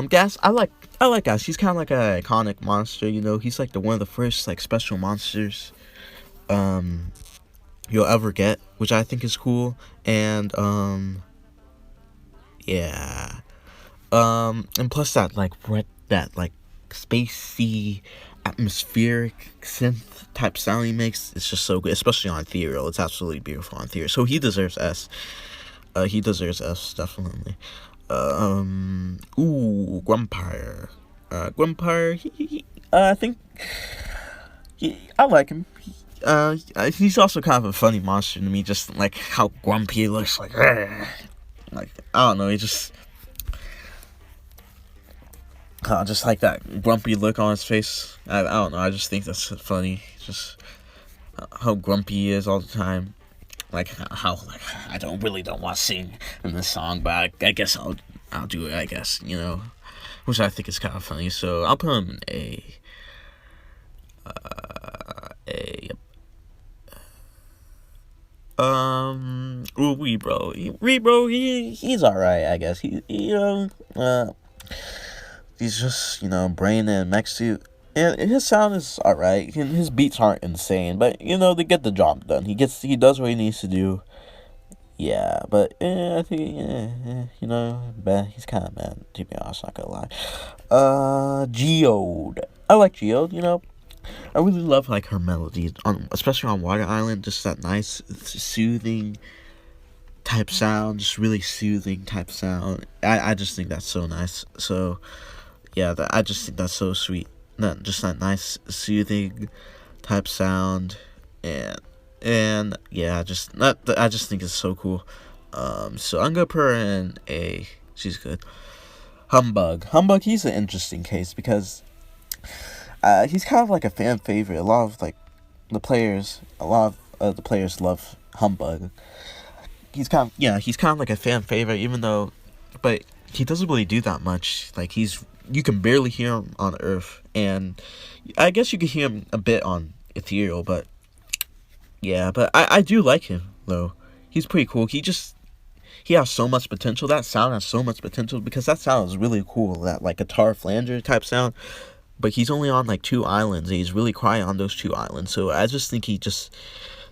Gas. I like Gas. He's kind of like an iconic monster. He's like one of the first like special monsters you'll ever get, which I think is cool. And yeah. And plus that spacey atmospheric synth type sound he makes, it's just so good, especially on Ethereal. It's absolutely beautiful on Ethereal. So he deserves S. He deserves S, definitely. Grumpire. Grumpire, I think I like him. He's also kind of a funny monster to me, just like how grumpy he looks, like I don't know, he just like that grumpy look on his face. I don't know, I just think that's funny, just how grumpy he is all the time, like how like I don't want to sing in this song, but I guess I'll do it, I guess, which I think is kind of funny. So I'll put him in A. Rebro, he's alright, I guess. He's just, brain and mech suit. And his sound is alright. His beats aren't insane, but they get the job done. He does what he needs to do. Yeah, but I think he's kind of mad, to be honest, not gonna lie. Geode. I like Geode, I really love like her melodies, especially on Water Island. Just that nice, soothing type sound, just really soothing type sound. I just think that's so nice. So yeah, I just think that's so sweet. That nice, soothing type sound, and yeah, I just think it's so cool. So I'm gonna put her in A. She's good. Humbug, he's an interesting case because he's kind of like a fan favorite. A lot of the players love Humbug. He's kind of like a fan favorite, but he doesn't really do that much. Like you can barely hear him on Earth, and I guess you can hear him a bit on Ethereal, but yeah, but I do like him though. He's pretty cool. He has so much potential. That sound has so much potential because that sound is really cool. That like guitar flanger type sound. But he's only on 2 islands, and he's really quiet on those 2 islands. So I just think he just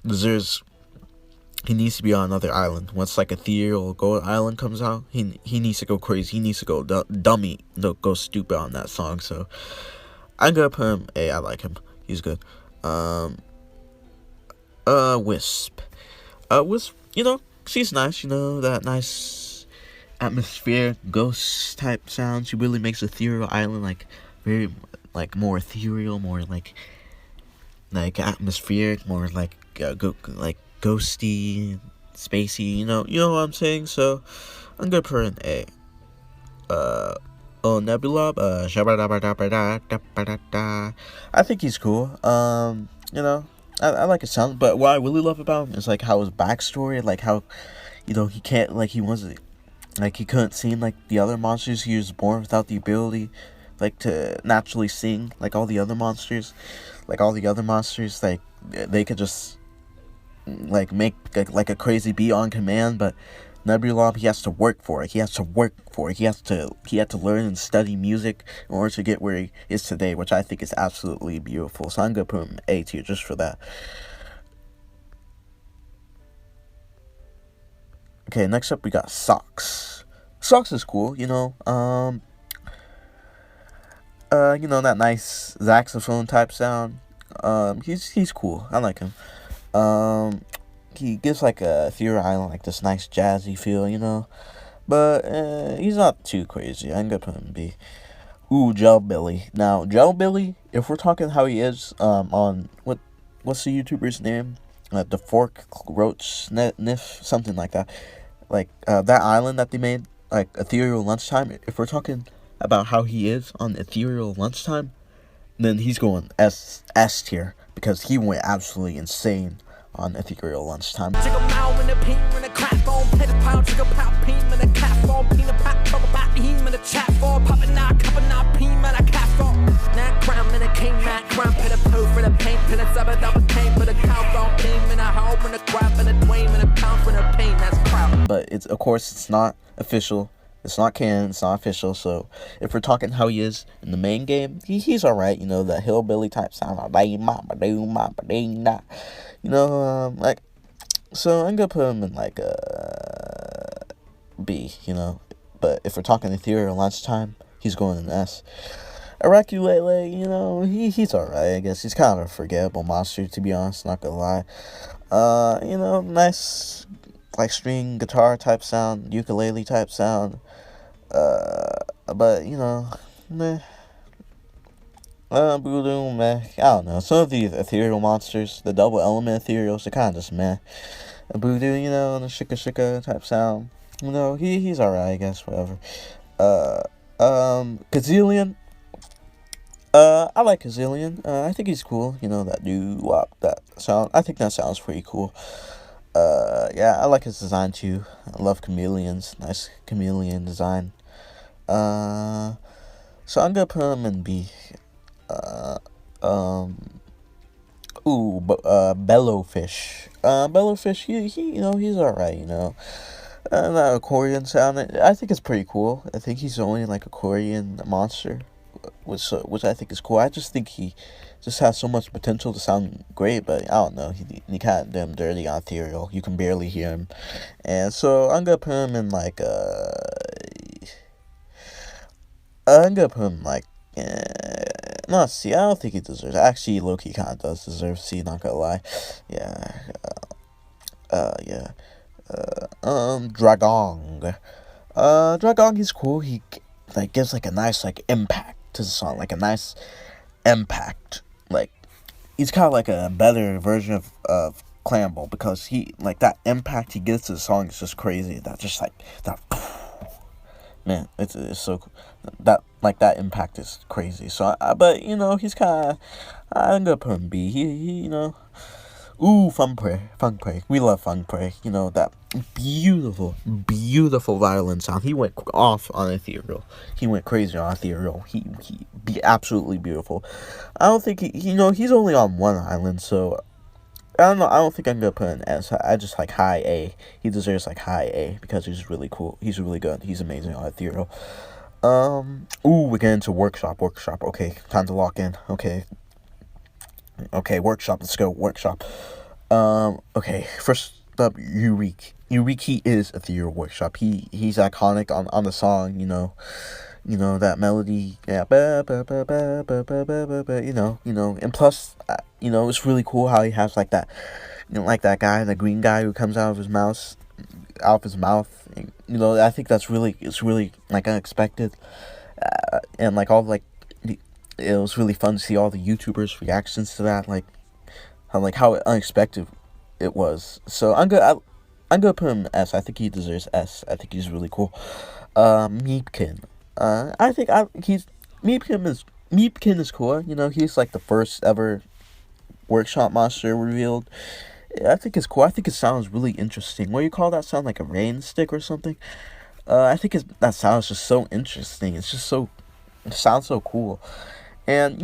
deserves He needs to be on another island. Once like Ethereal Gold Island comes out, he needs to go crazy. He needs to go dummy, go stupid on that song. So I'm gonna put him A. I like him. He's good. Wisp. Wisp. She's nice. That nice atmospheric ghost type sound. She really makes Ethereal Island like very like more ethereal, more like atmospheric, more like ghosty, spacey. You know what I'm saying. So I'm gonna put an A. Nebula. I think he's cool. I like his sound, but what I really love about him is like how his backstory, like how, he can't he wasn't he couldn't sing like the other monsters. He was born without the ability like to naturally sing like all the other monsters. Like all the other monsters, like they could just like make like a crazy beat on command, but Nebula, he has to work for it. He had to learn and study music in order to get where he is today, which I think is absolutely beautiful. So I'm gonna put him A tier just for that. Okay, next up we got Socks. Socks is cool, that nice saxophone type sound. He's cool. I like him. He gives like a Ethereal Island like this nice jazzy feel, but he's not too crazy. I'm gonna put him B. Ooh, Jelbilly. Now, Jelbilly, if we're talking how he is, on what's the YouTuber's name? The Fork Roach Niff, something like that. Like that island that they made, like Ethereal Lunchtime. If we're talking about how he is on Ethereal Lunchtime, then he's going S tier because he went absolutely insane on Ethereal Lunchtime. But it's not official. It's not canon. It's not official. So if we're talking how he is in the main game, he's alright. The hillbilly type sound. So I'm gonna put him in like a B. But if we're talking Ethereal Lunchtime, he's going in S. Araculele, he's alright. I guess he's kind of a forgettable monster, to be honest. Not gonna lie. Nice like string guitar type sound, ukulele type sound. But meh. Meh. I don't know. Some of these ethereal monsters, the double element ethereals, they're kind of just meh. Voodoo, the shika type sound. He's alright, I guess, whatever. Gazillion. I like Gazillion. I think he's cool. That doo-wop, that sound. I think that sounds pretty cool. Yeah, I like his design too. I love chameleons. Nice chameleon design. So I'm gonna put him in B. Bellowfish. Bellowfish, he's alright, that accordion sound, I think it's pretty cool. I think he's only like accordion monster, which I think is cool. I just think he just has so much potential to sound great, but I don't know. He kind of damn dirty on ethereal. You can barely hear him, and so I'm gonna put him in like no, C. I don't think he deserves. Actually, Loki kind of does deserve C. Not gonna lie. Yeah. Yeah. Dragong. Dragong is cool. He like gives like a nice like impact to the song, like a nice impact. Like he's kind of like a better version of Clamble because he like that impact he gives to the song is just crazy. That just like that. Man, it's so that impact is crazy. So, but he's kind of. I'm gonna put him B. He Ooh, Funk Prey. We love Funk Prey. That beautiful violin sound. He went off on ethereal. He went crazy on ethereal. He be absolutely beautiful. I don't think he's only on one island, so I don't know. I don't think I'm gonna put an S. I just like high A. He deserves like high A because he's really cool. He's really good. He's amazing on ethereal. We're getting into workshop. Okay, time to lock in. Okay, workshop. Let's go workshop. Okay. First up Eureka. Eureka is Ethereal Workshop. He's iconic on the song, that melody, yeah, and plus, it's really cool how he has like that, like that guy, the green guy who comes out of his mouth. I think it's really like unexpected, and like all like, it was really fun to see all the YouTubers' reactions to that, like how unexpected it was. So I'm gonna put him S. I think he deserves S. I think he's really cool. Meepkin. I think he's Meepkin is cool. He's like the first ever workshop monster revealed. I think it's cool. I think it sounds really interesting. What do you call that sound? Like a rain stick or something? I think that sounds just so interesting. It sounds so cool. And,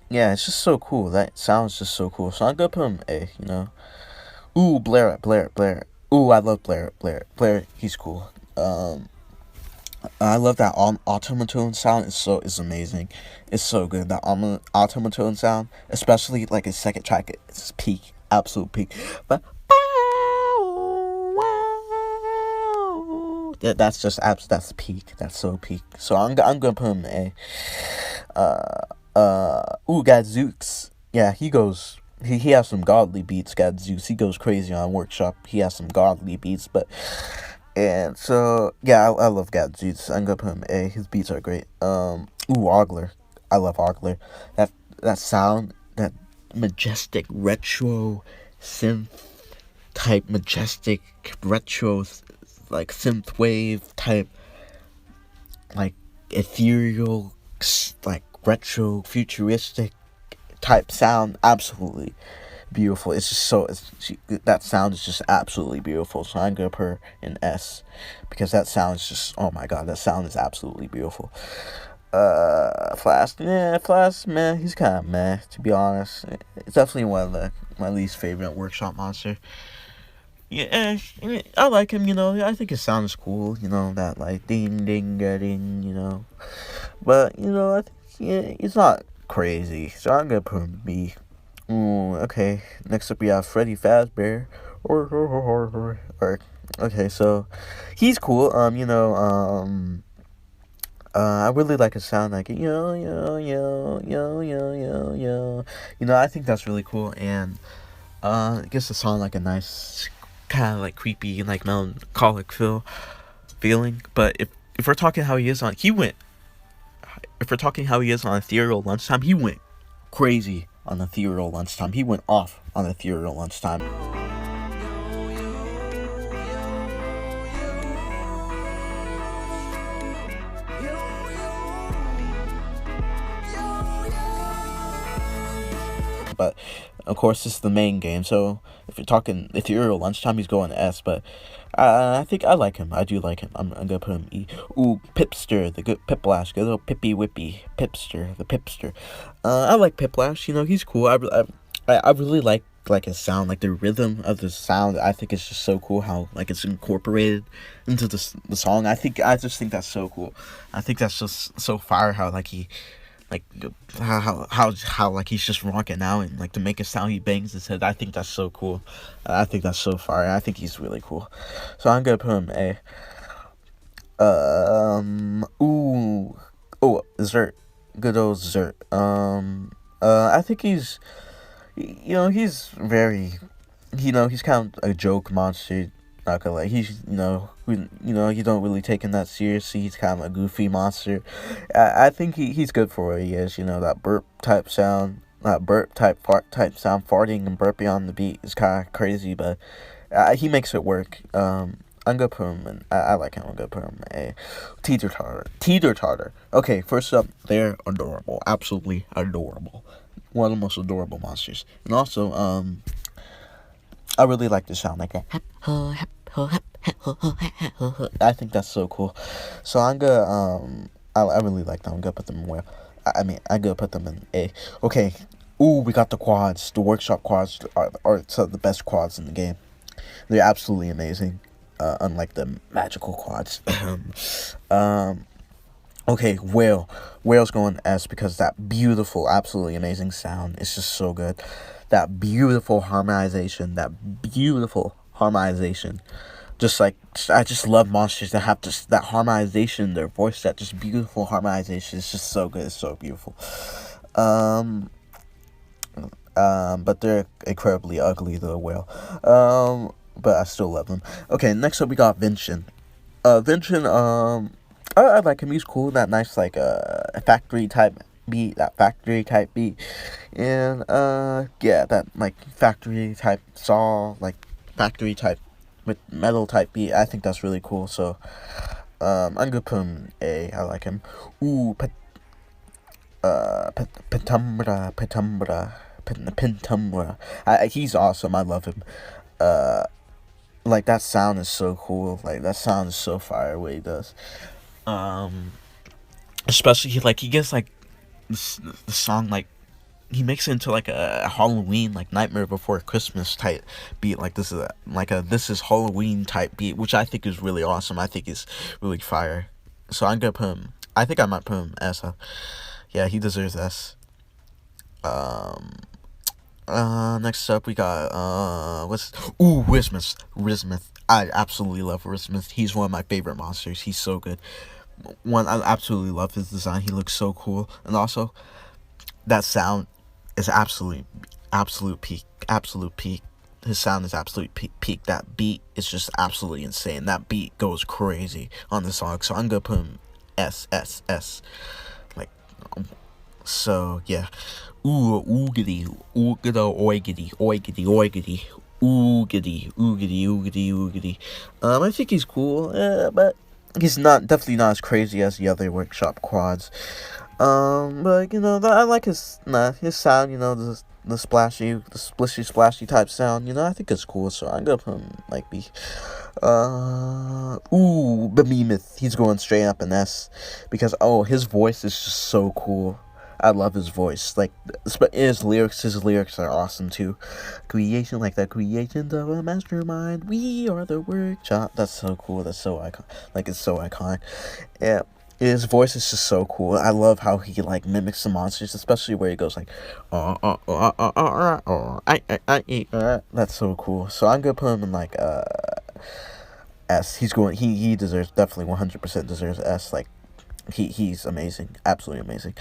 yeah, it's just so cool. That sounds just so cool. So I'm gonna put him A. Ooh, Blair. Ooh, I love Blair, he's cool. I love that automaton sound. It's amazing. It's so good. That automaton sound, especially like his second track, it's peak, absolute peak. But that's peak. That's so peak. So I'm gonna put him in A. Gadzooks. Yeah, he goes. He has some godly beats. Gadzooks. He goes crazy on Workshop. He has some godly beats, but. And so, yeah, I love Gadzooks. I'm gonna put him A. His beats are great. Ogler. I love Ogler. That sound, that majestic retro synth type, majestic retro, like synth wave type, like ethereal, like retro futuristic type sound. Absolutely beautiful. It's just that sound is just absolutely beautiful. So I'm gonna put her in S, because that sound is just, oh my god, that sound is absolutely beautiful. Flask, man, he's kind of meh, to be honest. It's definitely one of my least favorite workshop monster. Yeah, I like him. I think his sound is cool. That like ding ding ding. But I think it's not crazy. So I'm gonna put him B. Okay. Next up we have Freddy Fazbear. Okay, so he's cool. I really like his sound, like yo yo yo yo yo yo yo. I think that's really cool, and it gives the song like a nice kind of like creepy, like melancholic feeling. But if we're talking how he is on, if we're talking how he is on Ethereal Lunchtime, he went crazy on Ethereal Lunchtime. He went off on Ethereal Lunchtime. But of course, this is the main game. So if you're talking Ethereal Lunchtime, he's going S. But I think I like him. I do like him. I'm gonna put him E. Ooh, Pipster, the good Piplash, good little Pippy Whippy Pipster, the Pipster. I like Piplash. He's cool. I really like his sound, like the rhythm of the sound. I think it's just so cool how like it's incorporated into the song. I just think that's so cool. I think that's just so fire how like he. Like how like he's just rocking out, and like to make it sound he bangs his head. I think that's so cool. I think that's so fire. I think he's really cool. So I'm gonna put him A. Zert, good old Zert. I think he's very, he's kind of a joke monster. Not gonna lie, he's you don't really take him that seriously. He's kind of a goofy monster. I think he's good for what he is. That burp type sound, that burp type fart type sound, farting and burping on the beat is kind of crazy, but he makes it work. I'm gonna put him in. I like him. I'm gonna put him in A. Teeter Totter. Okay, first up, they're adorable, absolutely adorable. One of the most adorable monsters, and also I really like the sound, like that. I think that's so cool. So I'm gonna I really like them. I'm gonna put them where. I'm gonna put them in A. Okay. Ooh, we got the quads. The workshop quads are some of the best quads in the game. They're absolutely amazing. Unlike the magical quads. Okay, Whale's going S, because that beautiful, absolutely amazing sound. It's just so good. that beautiful harmonization, just like, I just love monsters that have just that harmonization in their voice, that just beautiful harmonization. It's just so good. It's so beautiful. Um, but they're incredibly ugly though. Well, but I still love them. Okay, next up we got Vincent. Vincent. I like him. He's cool. That nice like factory type beat. That factory type beat, and yeah, that like factory type song, like factory type with metal type beat. I think that's really cool. So I'm gonna put him A. I like him. Ooh, Petumbra. He's awesome. I love him. Uh, like that sound is so cool. Like that sound is so fire. What he does. Um, Especially like he gets like the song like he makes it into like a Halloween like Nightmare Before Christmas type beat. Like this is this is Halloween type beat, which I think is really awesome. I think is really fire. So I'm gonna put him. I think I might put him S. Yeah, he deserves S. Um. Next up we got Rismuth. Rismuth. I absolutely love Rismuth. He's one of my favorite monsters. He's so good. I absolutely love his design. He looks so cool, and also that sound is absolute peak. Absolute peak. His sound is absolute peak. That beat is just absolutely insane. That beat goes crazy on the song. So I'm gonna put him S S S. Like, so yeah. Oogity, oigity, oigity, oigity, oogity. I think he's cool, but he's definitely not as crazy as the other workshop quads. But I like his sound. The splashy type sound. I think it's cool. So I'm gonna put him like B. Behemoth. He's going straight up an S because his voice is just so cool. I love his voice. Like his lyrics are awesome too. Creation, like the creations of a mastermind. We are the workshop. That's so cool. That's so iconic. Like it's so iconic. Yeah. His voice is just so cool. I love how he like mimics the monsters, especially where he goes like, that's so cool. So I'm gonna put him in like S. He deserves, definitely 100% deserves S. Like he's amazing, absolutely amazing.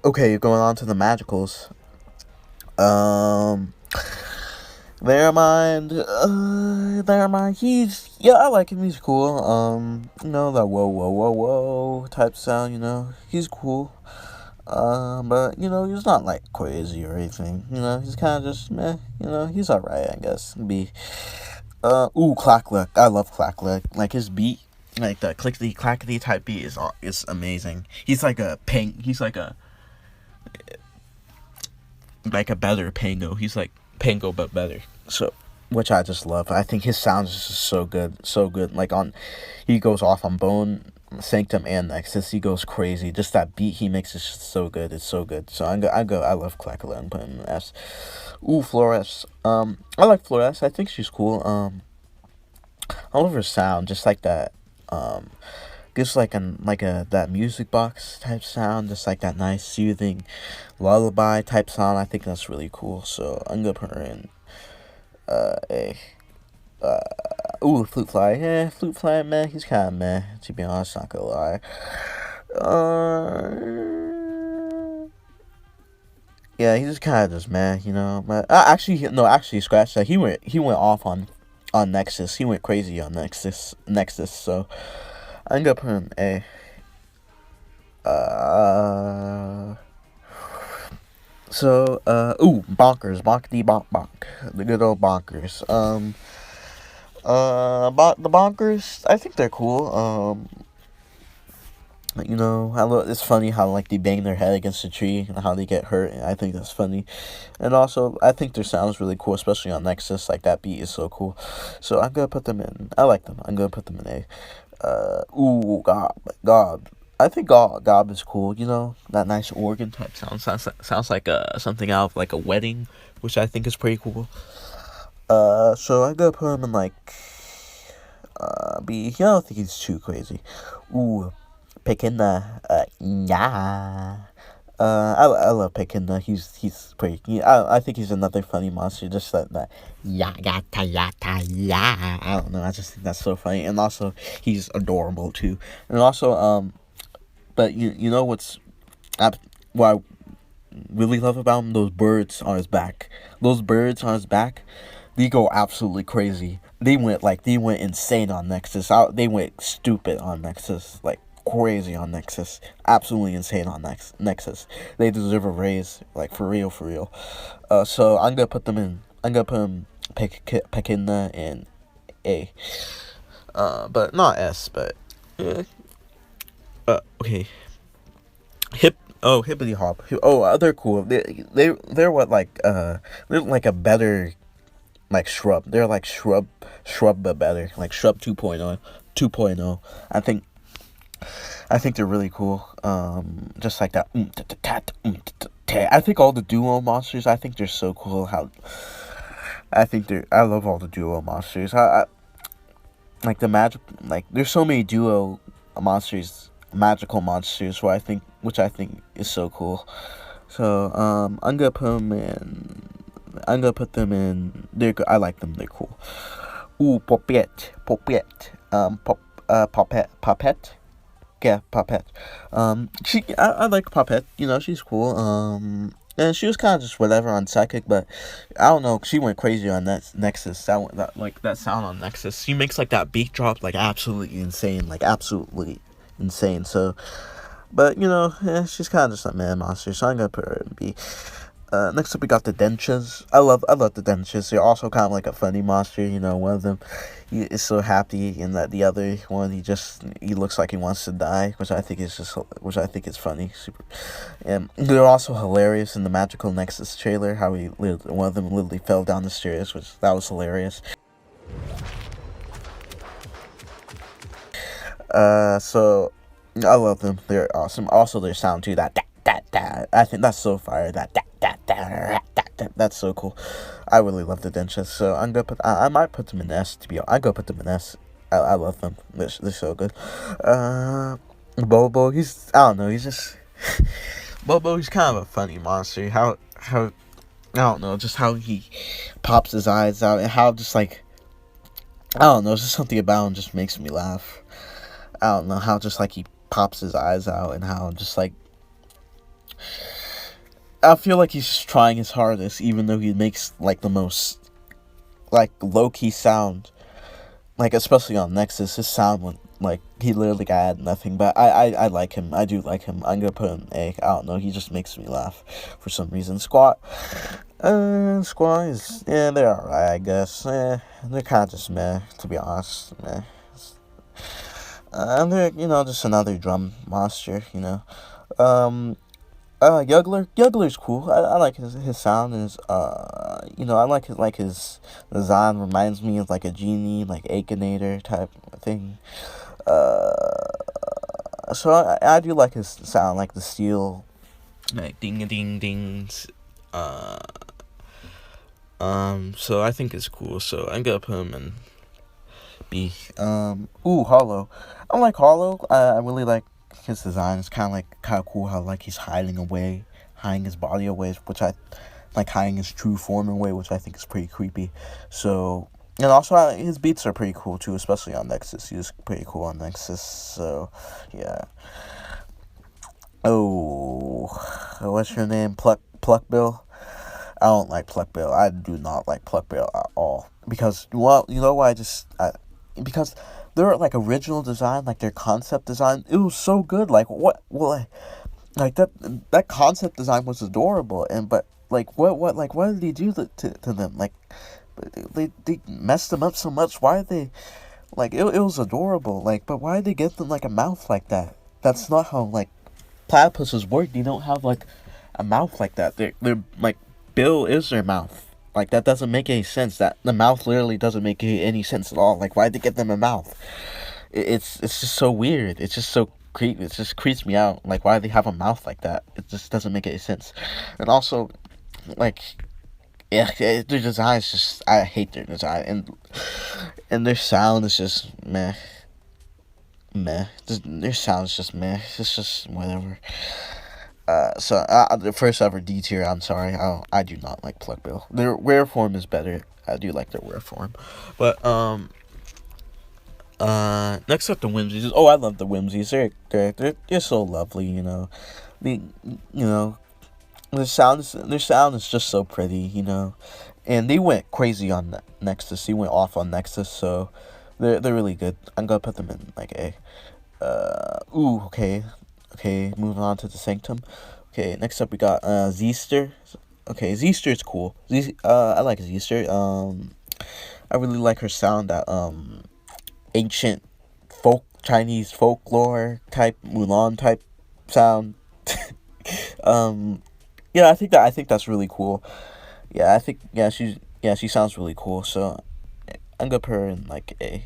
Okay, going on to the magicals. Never mind. I like him. He's cool. That whoa type sound. He's cool. But he's not like crazy or anything. He's kind of just meh. He's alright, I guess. B. Clackluck. I love Clackluck. Like his beat, like the clickety clackety type beat is amazing. He's like a better Pango. He's like Pango but better. So, which I just love. I think his sound is just so good, so good. Like he goes off on Bone, Sanctum, and Nexus. He goes crazy. Just that beat he makes is just so good. It's so good. So I love Clackula and put him in S. Flores. I like Flores. I think she's cool. I love her sound, just like that. Gives like that music box type sound, just like that nice soothing lullaby type sound. I think that's really cool. So I'm gonna put her in A. Flute Fly. Yeah, Flute Fly, man, he's kind of meh, to be honest, not gonna lie. Yeah, he's just kind of just meh, But actually, scratch that. He went off on Nexus. He went crazy on Nexus. So I'm gonna put him A. Bonkers, bonkety bonk bonk, the good old bonkers. The bonkers, I think they're cool. It's funny how like they bang their head against a tree and how they get hurt. I think that's funny, and also I think their sound is really cool, especially on Nexus. Like that beat is so cool. So I'm gonna put them in. I like them. I'm gonna put them in A. Gob. I think Gob is cool. That nice organ type sound. Sounds like something out of like a wedding, which I think is pretty cool. So I'm gonna put him in like B. I don't think he's too crazy. Picking the yeah. I love Pekinda. He's pretty. I think he's another funny monster. Just that yata yata ya. I don't know. I just think that's so funny, and also he's adorable too. And also but you know what I really love about him? Those birds on his back. Those birds on his back, they go absolutely crazy. They went insane on Nexus. They went stupid on Nexus. Like crazy on Nexus. Absolutely insane on Nexus. They deserve a raise. Like for real, for real. So I'm gonna put them in. I'm gonna put them Pekinda in A. But not S. But okay. Hippity hop. They're cool. They're what they're like a better like shrub. They're like shrub but better. Like shrub 2.0. 2.0. I think they're really cool. Just like that. I think all the duo monsters. I think they're so cool. I love all the duo monsters. I like the magic. Like there's so many duo monsters, magical monsters. Which I think is so cool. So I'm gonna put them in. I'm gonna put them in. I like them. They're cool. Ooh, Popette. Popette. Yeah, Popette. I like Popette. You know, she's cool. And she was kind of just whatever on Psychic, but I don't know. She went crazy on that Nexus. That sound on Nexus. She makes like that beat drop like absolutely insane. Like absolutely insane. So, but you know, she's kind of just a man monster. So I'm gonna put her in B. Next up, we got the Dentures. I love the Dentures. They're also kind of like a funny monster. You know, one of them is so happy, and that the other one he looks like he wants to die, which I think is funny. Super, and they're also hilarious in the Magical Nexus trailer. How one of them literally fell down the stairs, that was hilarious. So I love them. They're awesome. Also, their sound too. That. I think that's so fire. That's so cool. I really love the Dentures. So I'm gonna I might put them in S. To be honest, I'm gonna put them in S. I love them. They're so good. Bobo. I don't know. He's just Bobo. He's kind of a funny monster. How I don't know. Just how he pops his eyes out and how just like I don't know. Just something about him just makes me laugh. I don't know how just like he pops his eyes out and how just like I feel like he's just trying his hardest, even though he makes like the most like low key sound. Like especially on Nexus, his sound went like he literally got nothing. But I like him. I do like him. I'm gonna put him in A. I don't know. He just makes me laugh for some reason. Squat. Squat is they're alright. I guess. They're kind of just meh, to be honest. Meh. And they're just another drum monster. Yuggler's cool. I like his sound and his I like his design. Reminds me of like a genie, like Akinator type thing. So I do like his sound, like the steel, like ding a ding dings. So I think it's cool. So I'm gonna put him in B. Hollow. I like Hollow. I really like his design. It's kind of cool how like he's hiding his body away, which I like, hiding his true form away, which I think is pretty creepy. So, and also his beats are pretty cool too, especially on Nexus. He was pretty cool on Nexus. So, yeah. Oh, what's your name? Pluck Bill. I don't like Pluck Bill. I do not like Pluck Bill at all because you know why? Because their like original design, like their concept design, it was so good. Like what? Well, like that concept design was adorable, but what did he do to them? Like they messed them up so much. Why did they like it was adorable. Like, but why did they give them like a mouth like that? That's not how like platypuses work. They don't have like a mouth like that. They're like Bill is their mouth. Like that doesn't make any sense. That the mouth literally doesn't make any sense at all. Like why'd they give them a mouth? It's just so weird. It's just so creepy. It just creeps me out. Like why do they have a mouth like that? It just doesn't make any sense. And also, like, yeah, their design is just I hate their design and their sound is just meh. Their sound is just meh. It's just whatever. The first ever D tier. I'm sorry, I do not like Plug Bill. Their rare form is better. I do like their rare form, but next up the Whimsies. Oh, I love the Whimsies. They're so lovely. The you know their sound is just so pretty. And they went crazy on Nexus. They went off on Nexus, so they're really good. I'm gonna put them in like a. Okay. Okay, moving on to the Sanctum. Okay, next up we got Zeester. Okay, Zeester's cool. I like Zeester. I really like her sound, that ancient Chinese folklore type, Mulan type sound. um yeah, I think that's really cool. Yeah, I think she sounds really cool. So I'm gonna put her in like a.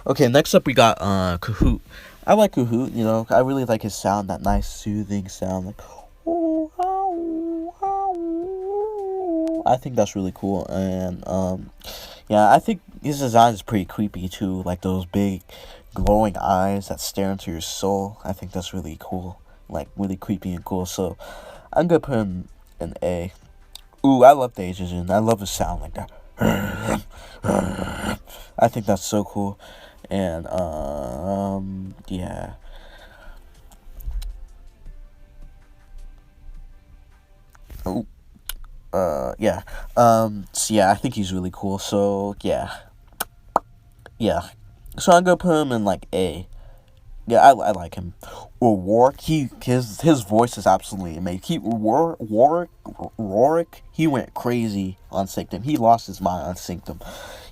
Okay, next up we got Kahoot. I like Kahoot. I really like his sound, that nice soothing sound, like. I think that's really cool, and yeah, I think his design is pretty creepy too, like those big, glowing eyes that stare into your soul. I think that's really cool, like really creepy and cool. So, I'm gonna put him in A. Ooh, I love the Asian. I love his sound like that. I think that's so cool, and yeah. Oh, yeah. So yeah, I think he's really cool. So yeah, yeah. So I'm gonna put him in like A. Yeah, I like him. Or Warwick, his voice is absolutely amazing. Warwick, he went crazy on Sanctum. He lost his mind on Sanctum.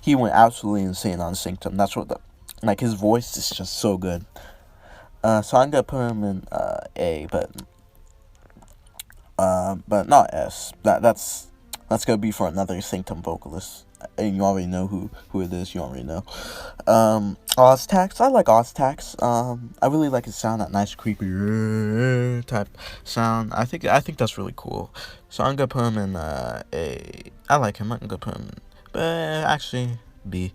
He went absolutely insane on Sanctum. That's what like his voice is just so good. So I'm gonna put him in A, but not S. That's gonna be for another Sanctum vocalist, and you already know who it is. You already know. Oztax. I like Oztax. I really like his sound, that nice creepy type sound. I think that's really cool. So I'm gonna put him in A. I like him. I'm gonna put him, but actually B.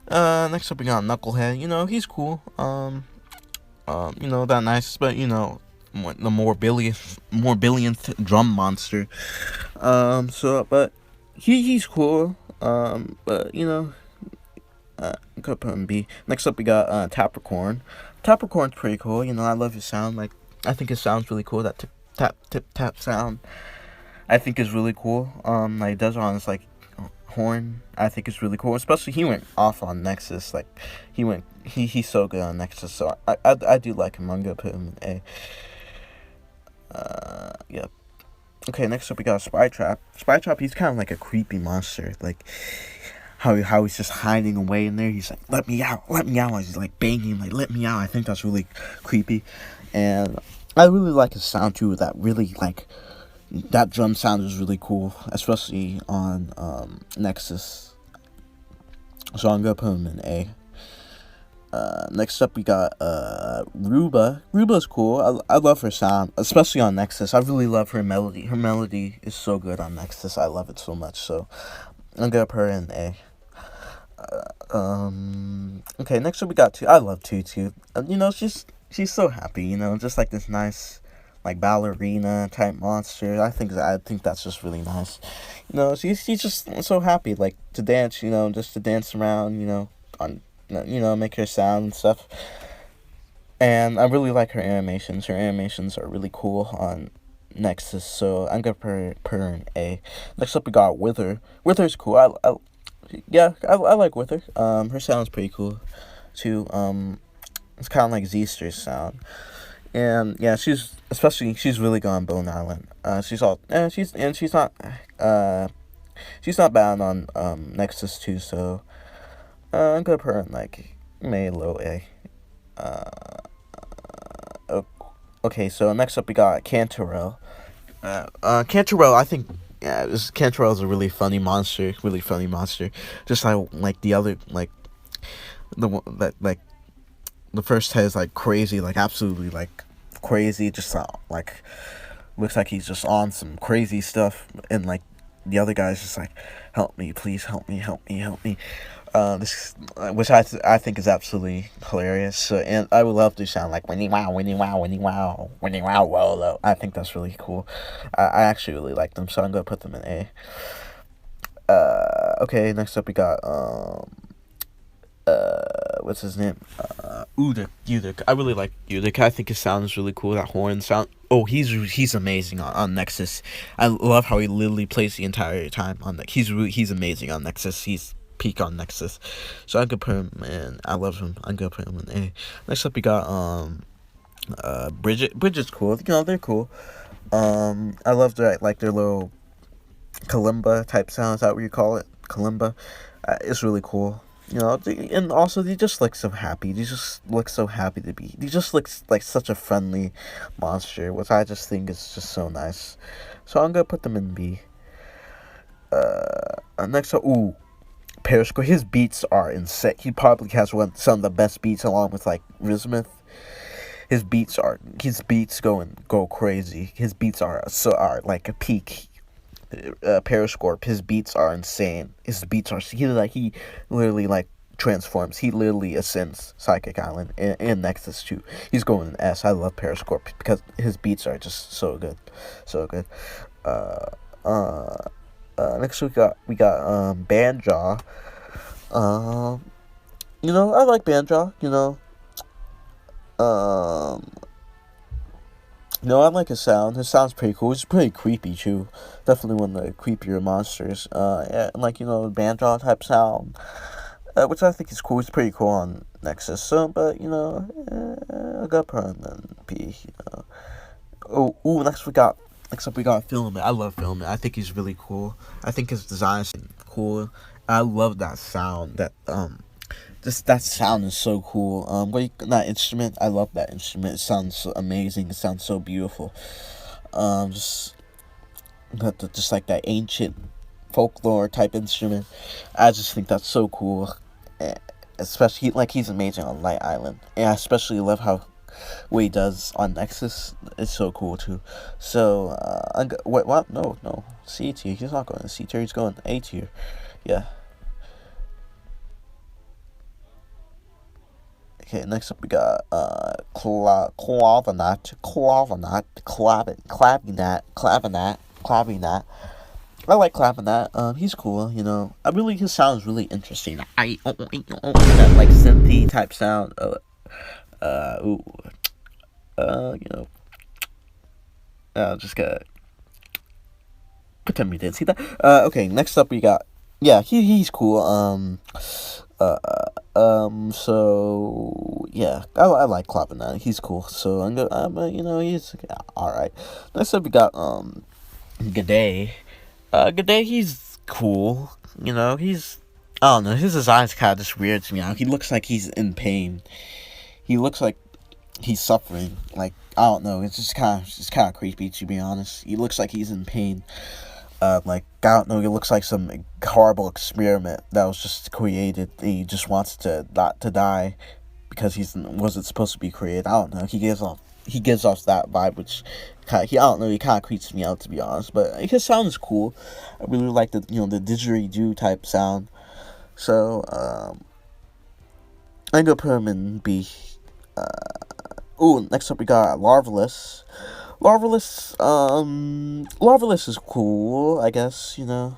Next up we got Knucklehead. He's cool. That nice, but the more billionth drum monster. But he's cool. But could put him B. Next up we got Tapricorn. Tapricorn's pretty cool. I love his sound. Like, I think his sound's really cool. That tip tap sound, I think is really cool. Like he does it on his like horn. I think it's really cool. Especially he went off on Nexus. Like he's so good on Nexus. So I do like him. I'm gonna put him in A. Yeah. Okay, next up we got Spytrap. Spytrap, he's kind of like a creepy monster. Like how he's just hiding away in there. He's like, let me out, let me out. He's like banging, like, let me out. I think that's really creepy. And I really like his sound too. That really, like, that drum sound is really cool, especially on Nexus. So I'm gonna put him in A. Next up we got Ruba. Ruba's cool. I love her sound, especially on Nexus. I really love her melody. Her melody is so good on Nexus. I love it so much. So I'm gonna put her in A. Okay, next up we got I love Tutu. She's so happy. Just like this nice, like ballerina type monster. I think that's just really nice. She's just so happy, like to dance. Just to dance around. On make her sound and stuff. And I really like her animations. Her animations are really cool on Nexus, so I'm gonna put her in A. Next up we got Wither. Wither's cool. I like Wither. Her sound's pretty cool too. It's kind of like Zeester's sound. And yeah, she's really good on Bone Island. She's not bad on Nexus too. So I'm gonna put her in like low A. Okay, so next up we got Cantarell. Cantarell, I think, yeah, Cantarell is a really funny monster. Really funny monster. Just like the other, like the one that like the first head is like crazy, like absolutely like crazy. Just like looks like he's just on some crazy stuff, and like the other guy's just like, help me, please, help me, help me, help me. This, which I think is absolutely hilarious. So, and I would love to sound like Winnie Wow, Winnie Wow, Winnie Wow, Winnie Wow, Wolo. I think that's really cool. I actually really like them, so I'm gonna put them in A. Okay, next up we got what's his name? Udic. I really like Udic. I think his sound is really cool. That horn sound. Oh, he's amazing on Nexus. I love how he literally plays the entire time on Nexus. He's amazing on Nexus. He's peak on Nexus. So I'm gonna put him in. I love him. I'm gonna put him in A. Next up we got Bridget. Bridget's cool. You know, they're cool. I love their little kalimba type sound. Is that what you call it? Kalimba. It's really cool. You know, and also they just look so happy. They just look so happy to be. They just look like such a friendly monster, which I just think is just so nice. So I'm gonna put them in B. Next up, Periscope. His beats are insane. He probably has some of the best beats, along with like Rizmith. His beats go crazy. His beats are like a peak. Periscope. His beats are insane. He literally like transforms. He literally ascends Psychic Island and Nexus 2. He's going in S. I love Periscope because his beats are just so good, so good. Next we got Banjaw. You know, I like Banjaw. You know, no, I like his sound. His sound's pretty cool. It's pretty creepy too. Definitely one of the creepier monsters. Yeah, like, you know, Banjaw type sound, which I think is cool. It's pretty cool on Nexus. So, but you know, I got put him in P. You know. Next up we got Filament. I love Filament. I think he's really cool. I think his design's cool. I love that sound. That sound is so cool. That instrument, I love that instrument. It sounds so amazing. It sounds so beautiful. Just like that ancient folklore type instrument. I just think that's so cool. Especially like he's amazing on Light Island, and I especially love what he does on Nexus. It's so cool too. So what? No, C tier. He's not going to C tier. He's going A tier. Yeah. Okay, next up we got Clavinat. I like Clavinat. He's cool, you know. His sound is really interesting. That like synthy type sound. You know. Just gotta pretend we didn't see that. Okay, next up we got. Yeah, he's cool. So yeah, I like Clavinat. He's cool. So I'm gonna, you know, he's all right. Next up we got G'day. G'day, he's cool. You know, I don't know. His design's kind of just weird to me. He looks like he's in pain. He looks like he's suffering. Like, I don't know. It's kind of creepy, to be honest. He looks like he's in pain. Like, I don't know, it looks like some horrible experiment that was just created. He just wants to not to die because he wasn't supposed to be created. I don't know. He gives off that vibe, which he kind of creeps me out, to be honest. But his sound is cool. I really like the didgeridoo type sound. So I'm gonna put him in B. Next up we got Larvalus. Larvalus is cool, I guess, you know.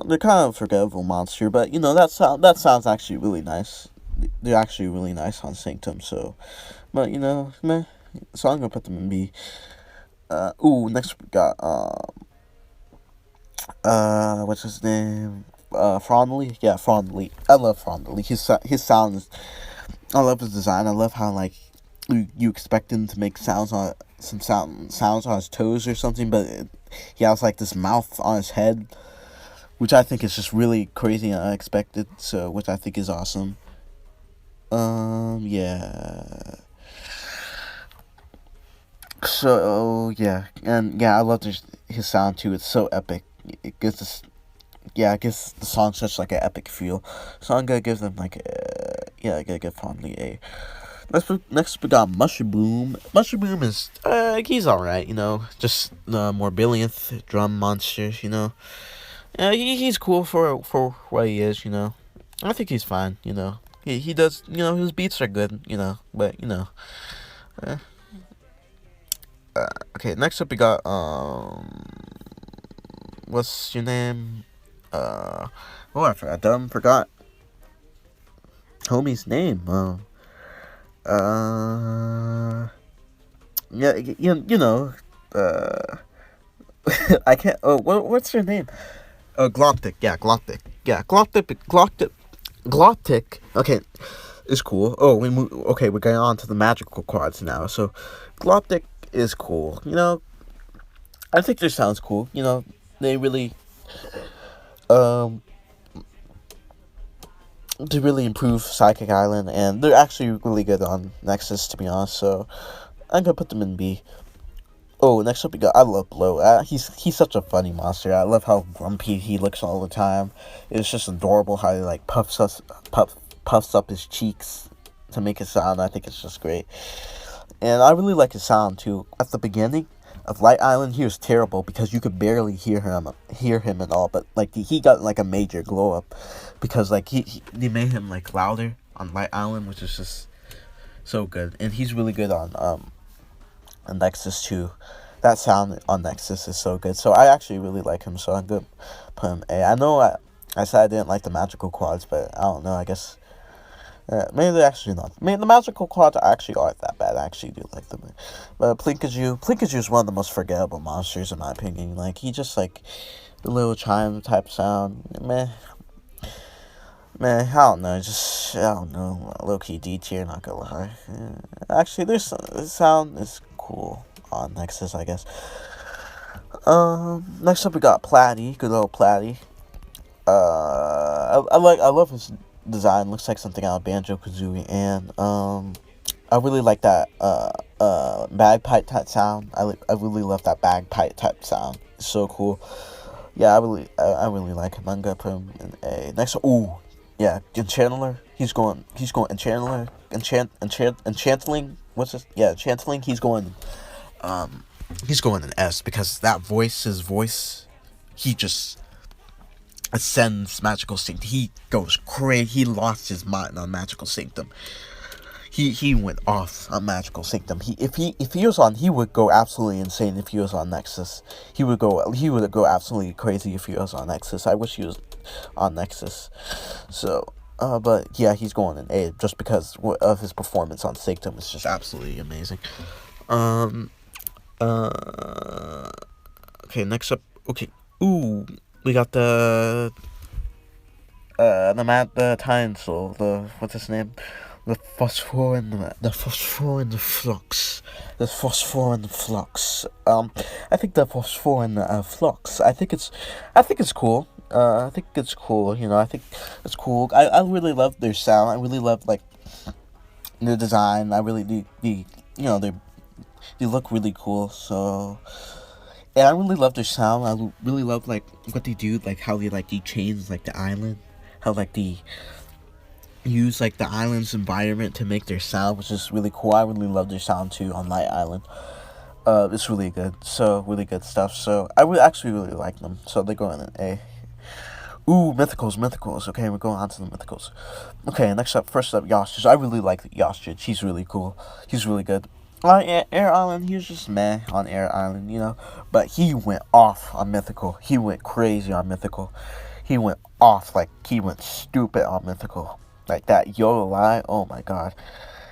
They're kind of a forgettable monster, but, you know, that sounds actually really nice. They're actually really nice on Sanctum, so, but, you know, meh. So I'm gonna put them in B. Next we got, what's his name? Frondly? Yeah, Frondly. I love Frondly. His sound is, I love his design. I love how, like, you expect him to make sounds on his toes or something, but he has like this mouth on his head, which I think is just really crazy and unexpected. So, which I think is awesome. Yeah. So yeah, and yeah, I love his sound too. It's so epic. It gives the song such like an epic feel. So I'm gonna give them like I gotta give Fondly A. Next we got Mushroom. Mushroom is he's alright, you know, just more billionth drum monster, you know. He's cool for what he is, you know. I think he's fine. He does. His beats are good. But eh. Okay. Next up, we got what's your name? I forgot. Dumb forgot. Homie's name. Yeah. I can't. Oh, what's your name? Gloptic. Yeah, Gloptic. Yeah, Gloptic. Okay, is cool. Oh, okay, we're going on to the magical quads now. So, Gloptic is cool. I think their sounds cool. They really, um, they really improve Psychic Island, and they're actually really good on Nexus, to be honest. So, I'm gonna put them in B. Oh, next up we got. I love Blow. He's such a funny monster. I love how grumpy he looks all the time. It's just adorable how he like puffs up his cheeks to make it sound. I think it's just great, and I really like his sound too. At the beginning of Light Island, he was terrible because you could barely hear him at all. But like he got like a major glow up because like they made him like louder on Light Island, which is just so good, and he's really good on Nexus too. That sound on Nexus is so good. So I actually really like him. So I'm gonna put him A. I know I said I didn't like the magical quads, but I don't know. I guess maybe they're actually not. I mean, the magical quads actually aren't that bad. I actually do like them. But Plinkaju is one of the most forgettable monsters in my opinion. Like he just like the little chime type sound. Man, I don't know. I don't know. Low key D tier, not gonna lie. Actually, the sound is cool on Nexus, I guess. Next up we got Platy, good old Platy. I love his design. Looks like something out of Banjo-Kazooie, and I really like that bagpipe type sound. I really love that bagpipe type sound. It's so cool. Yeah, I really like him. I'm gonna put him in A. Next, yeah, Enchantler. He's going Enchantling. What's this? Yeah, Enchantling. He's going an S because his voice, he just ascends Magical Sanctum. He goes crazy. He lost his mind on Magical Sanctum. He went off on Magical Sanctum. If he was on, he would go absolutely insane if he was on Nexus. He would go absolutely crazy if he was on Nexus. I wish he was on Nexus. So, but yeah, he's going in A just because of his performance on Sanctum. It's just absolutely amazing. Okay, next up. Okay, we got the Time Soul. What's his name? The phosphor and the flux. The phosphor and the flux. I think the phosphor and the flux. I think it's cool. I think it's cool. I think it's cool. I really love their sound. I really love like their design. I really they look really cool. So. And I really love their sound. I really love like what they do, like how they change like the island, how like they use like the island's environment to make their sound, which is really cool. I really love their sound too on Light Island. It's really good. So really good stuff. So I actually really like them. So they go in an A. Mythicals. Okay, we're going on to the mythicals. Okay, first up, Yostrich. I really like Yostrich. He's really cool. He's really good. On Air Island, he was just meh on Air Island, But he went off on Mythical. He went crazy on Mythical. He went off, like, he went stupid on Mythical. Like, that YOLO lie, oh my god.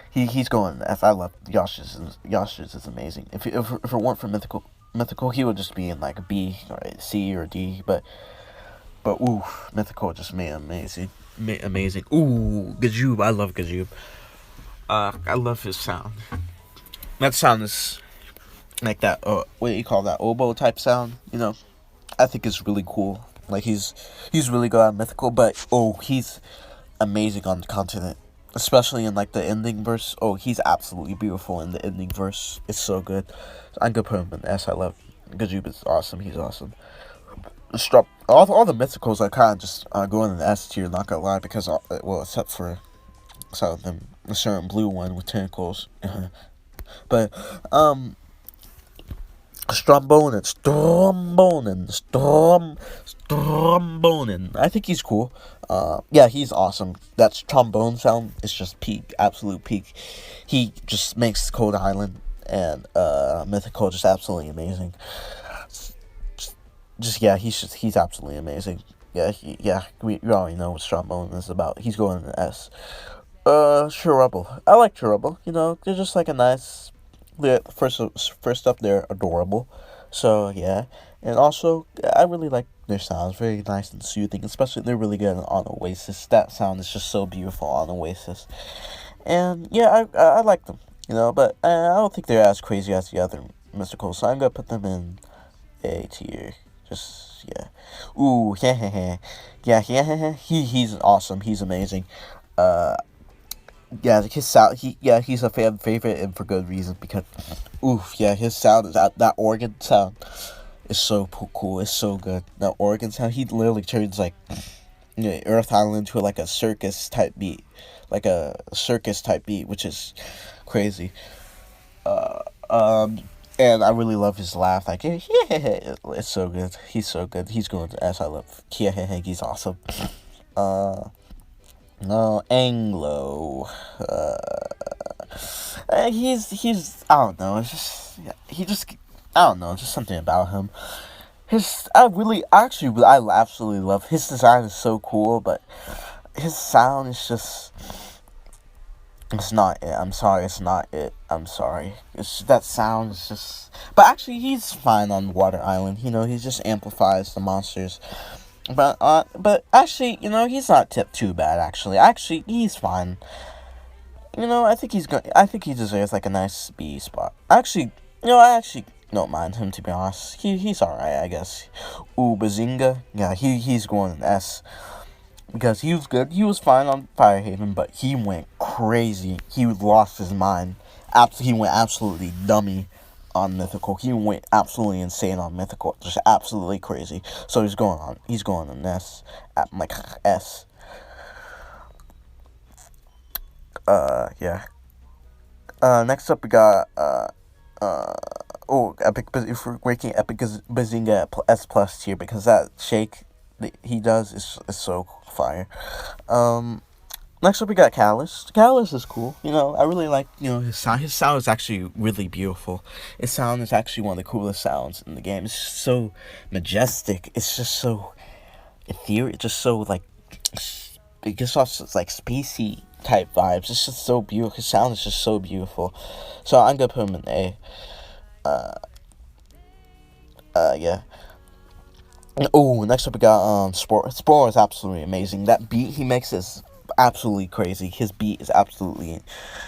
He's going F. I love Yostrich. Yostrich is amazing. If it weren't for Mythical, he would just be in, like, a B, or a C, or D. But Mythical just made amazing. Gajoob. I love Gajoob. I love his sound. That sound is like that, what do you call that, oboe type sound, I think it's really cool. Like, he's really good on Mythical, but, he's amazing on the continent. Especially in, like, the ending verse. He's absolutely beautiful in the ending verse. It's so good. I'm gonna put him in S. I love Gajoob. Is awesome. He's awesome. All the Mythicals are kind of just going in the S tier, not gonna lie, because, except for the certain blue one with tentacles. But, Strombonen. I think he's cool. Yeah, he's awesome. That trombone sound is just peak, absolute peak. He just makes Cold Island and Mythical just absolutely amazing. Just yeah, he's absolutely amazing. Yeah, we already know what Strombone is about. He's going to S. Cherubble. I like Cherubble. You know, they're just like a nice. First up, they're adorable. So yeah, and also I really like their sounds. Very nice and soothing. Especially they're really good on Oasis. That sound is just so beautiful on Oasis. And yeah, I like them. You know, but I don't think they're as crazy as the other mysticals. So I'm gonna put them in A tier. Just yeah. Ooh, yeah. He's awesome. He's amazing. Uh, yeah, his sound. He's a fan favorite and for good reason because, oof, yeah, his sound is that organ sound is so cool. It's so good. That organ sound. He literally turns like Earth Island into like a circus type beat, which is crazy. Uh, um, and I really love his laugh. Like, yeah, it's so good. He's so good. He's going to S. I love he's awesome. Uh, no, Anglo. He's I don't know. It's just he just I don't know. Just something about him. I absolutely love his design is so cool, but his sound is just. It's not it. I'm sorry. It's not it. I'm sorry. That sound is just. But actually, he's fine on Water Island. You know, he just amplifies the monsters. But actually, you know, he's not tipped too bad. Actually, he's fine. You know, I think he's good. I think he deserves like a nice B spot. Actually, I actually don't mind him to be honest. He's all right, I guess. Ooh, Bazinga. Yeah, he's going an S. Because he was good. He was fine on Firehaven, but he went crazy. He lost his mind. He went absolutely dummy on Mythical. He went absolutely insane on Mythical. Just absolutely crazy. So he's going on S. Like S. Yeah. Next up we got Epic. If we're ranking Epic Bazinga at S plus tier because that shake that he does is so fire. Next up we got Callus. Callus is cool. You know, I really like his sound. His sound is actually really beautiful. His sound is actually one of the coolest sounds in the game. It's just so majestic. It's just so ethereal. Just so like it gives off like spacey type vibes. It's just so beautiful. His sound is just so beautiful. So I'm gonna put him in A. Yeah. Oh, next up we got Spore. Spore is absolutely amazing. That beat he makes is absolutely crazy. His beat is absolutely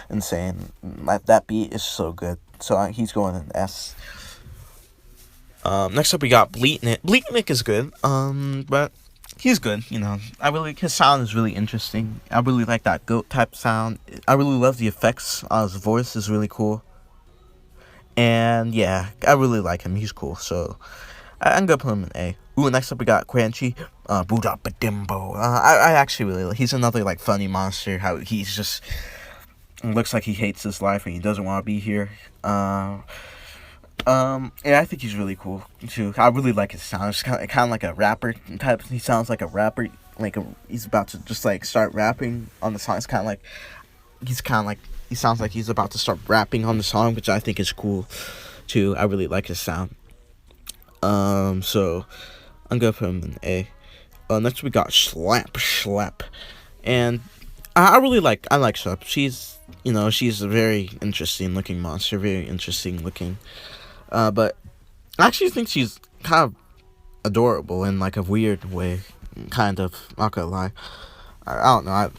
insane. That beat is so good. So he's going in S. Next up we got Bleatnik. Bleatnik is good. But he's good. You know, his sound is really interesting. I really like that goat type sound. I really love the effects on his voice. Is really cool. And yeah, I really like him. He's cool. So I'm gonna put him in A. Ooh, next up we got Quanchi, Buddha Badimbo. I actually really like. He's another like funny monster. How he's just looks like he hates his life and he doesn't want to be here. Yeah, I think he's really cool too. I really like his sound. It's kind of like a rapper type. He sounds like a rapper. He's about to just like start rapping on the song. It's he sounds like he's about to start rapping on the song, which I think is cool too. I really like his sound. So I'm gonna put him in A. Next we got Schlap, and I like Schlap. She's a very interesting looking monster, very interesting looking. But I actually think she's kind of adorable in like a weird way, kind of. Not gonna lie, I don't know.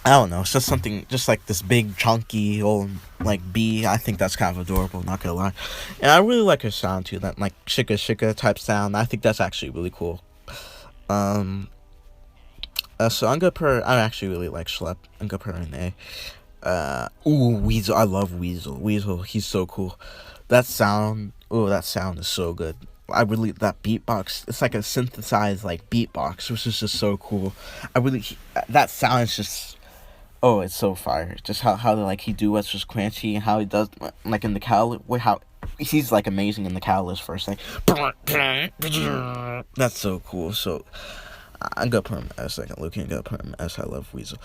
I don't know. It's just something, just like this big chunky old like bee. I think that's kind of adorable. Not gonna lie, and I really like her sound too. That like shika type sound. I think that's actually really cool. So I'm gonna put her. I actually really like Schlep. I'm gonna put her in A. Weasel. I love Weasel. Weasel. He's so cool. That sound. That sound is so good. That beatbox. It's like a synthesized like beatbox, which is just so cool. That sound is just. Oh, it's so fire! Just how like he duets just Crunchy and how he does like in the how he's like amazing in the Catalyst first, like that's so cool. So I'm gonna put him as second. Luke, I'm gonna put him as I love Weasel.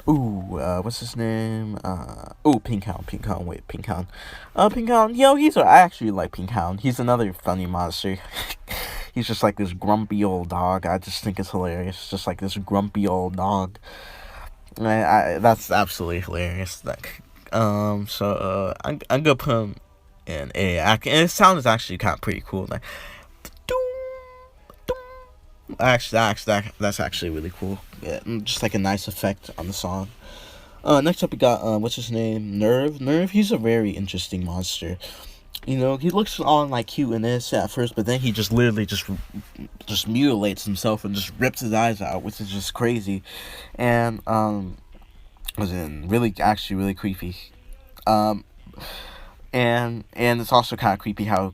What's his name? Pink Hound. Wait, Pink Hound. Pink Hound. I actually like Pink Hound. He's another funny monster. He's just like this grumpy old dog. I just think it's hilarious. Just like this grumpy old dog. That's absolutely hilarious. Like, I'm gonna put him in A. And his sound is actually kind of pretty cool. Like, that's actually really cool. Yeah, just like a nice effect on the song. Next up we got what's his name? Nerve. He's a very interesting monster. He looks all like cute and innocent at first, but then he just literally just mutilates himself and just rips his eyes out, which is just crazy, and was in actually really creepy. And it's also kind of creepy how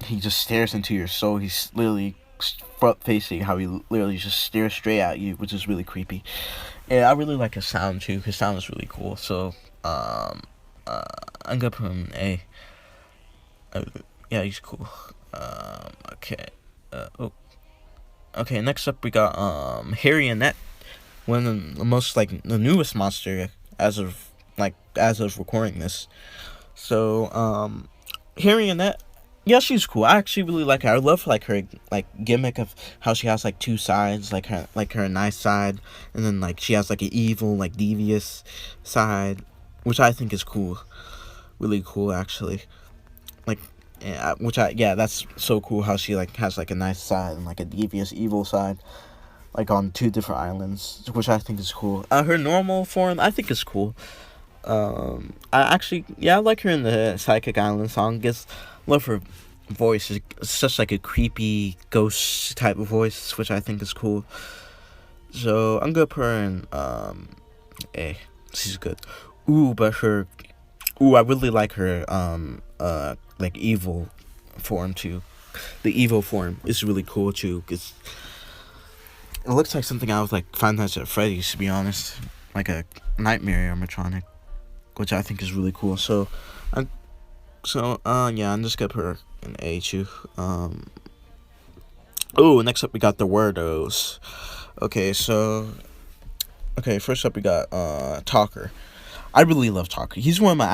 he just stares into your soul. He's literally front facing, how he literally just stares straight at you, which is really creepy. And I really like his sound too. His sound is really cool. So I'm gonna put him in A. Yeah, he's cool. Okay. Okay, next up we got Harry and Net, one of the most the newest monster as of recording this. So Harry and Net, yeah, she's cool. I actually really like her. I love her gimmick of how she has two sides, her nice side, and then she has an evil devious side, which I think is cool, really cool actually. That's so cool how she has a nice side and a devious evil side, on two different islands, which I think is cool. Her normal form I think is cool. I like her in the Psychic Island song. Love her voice. It's such a creepy ghost type of voice, which I think is cool. So I'm gonna put her in A. She's good. I really like her evil form too. The evil form is really cool too, because it looks like something out of Five Nights at Freddy's, to be honest, like a nightmare animatronic, which I think is really cool. I'm just gonna put her in A too. Next up we got the Wordos. First up we got Talker. I really love Talker. He's one of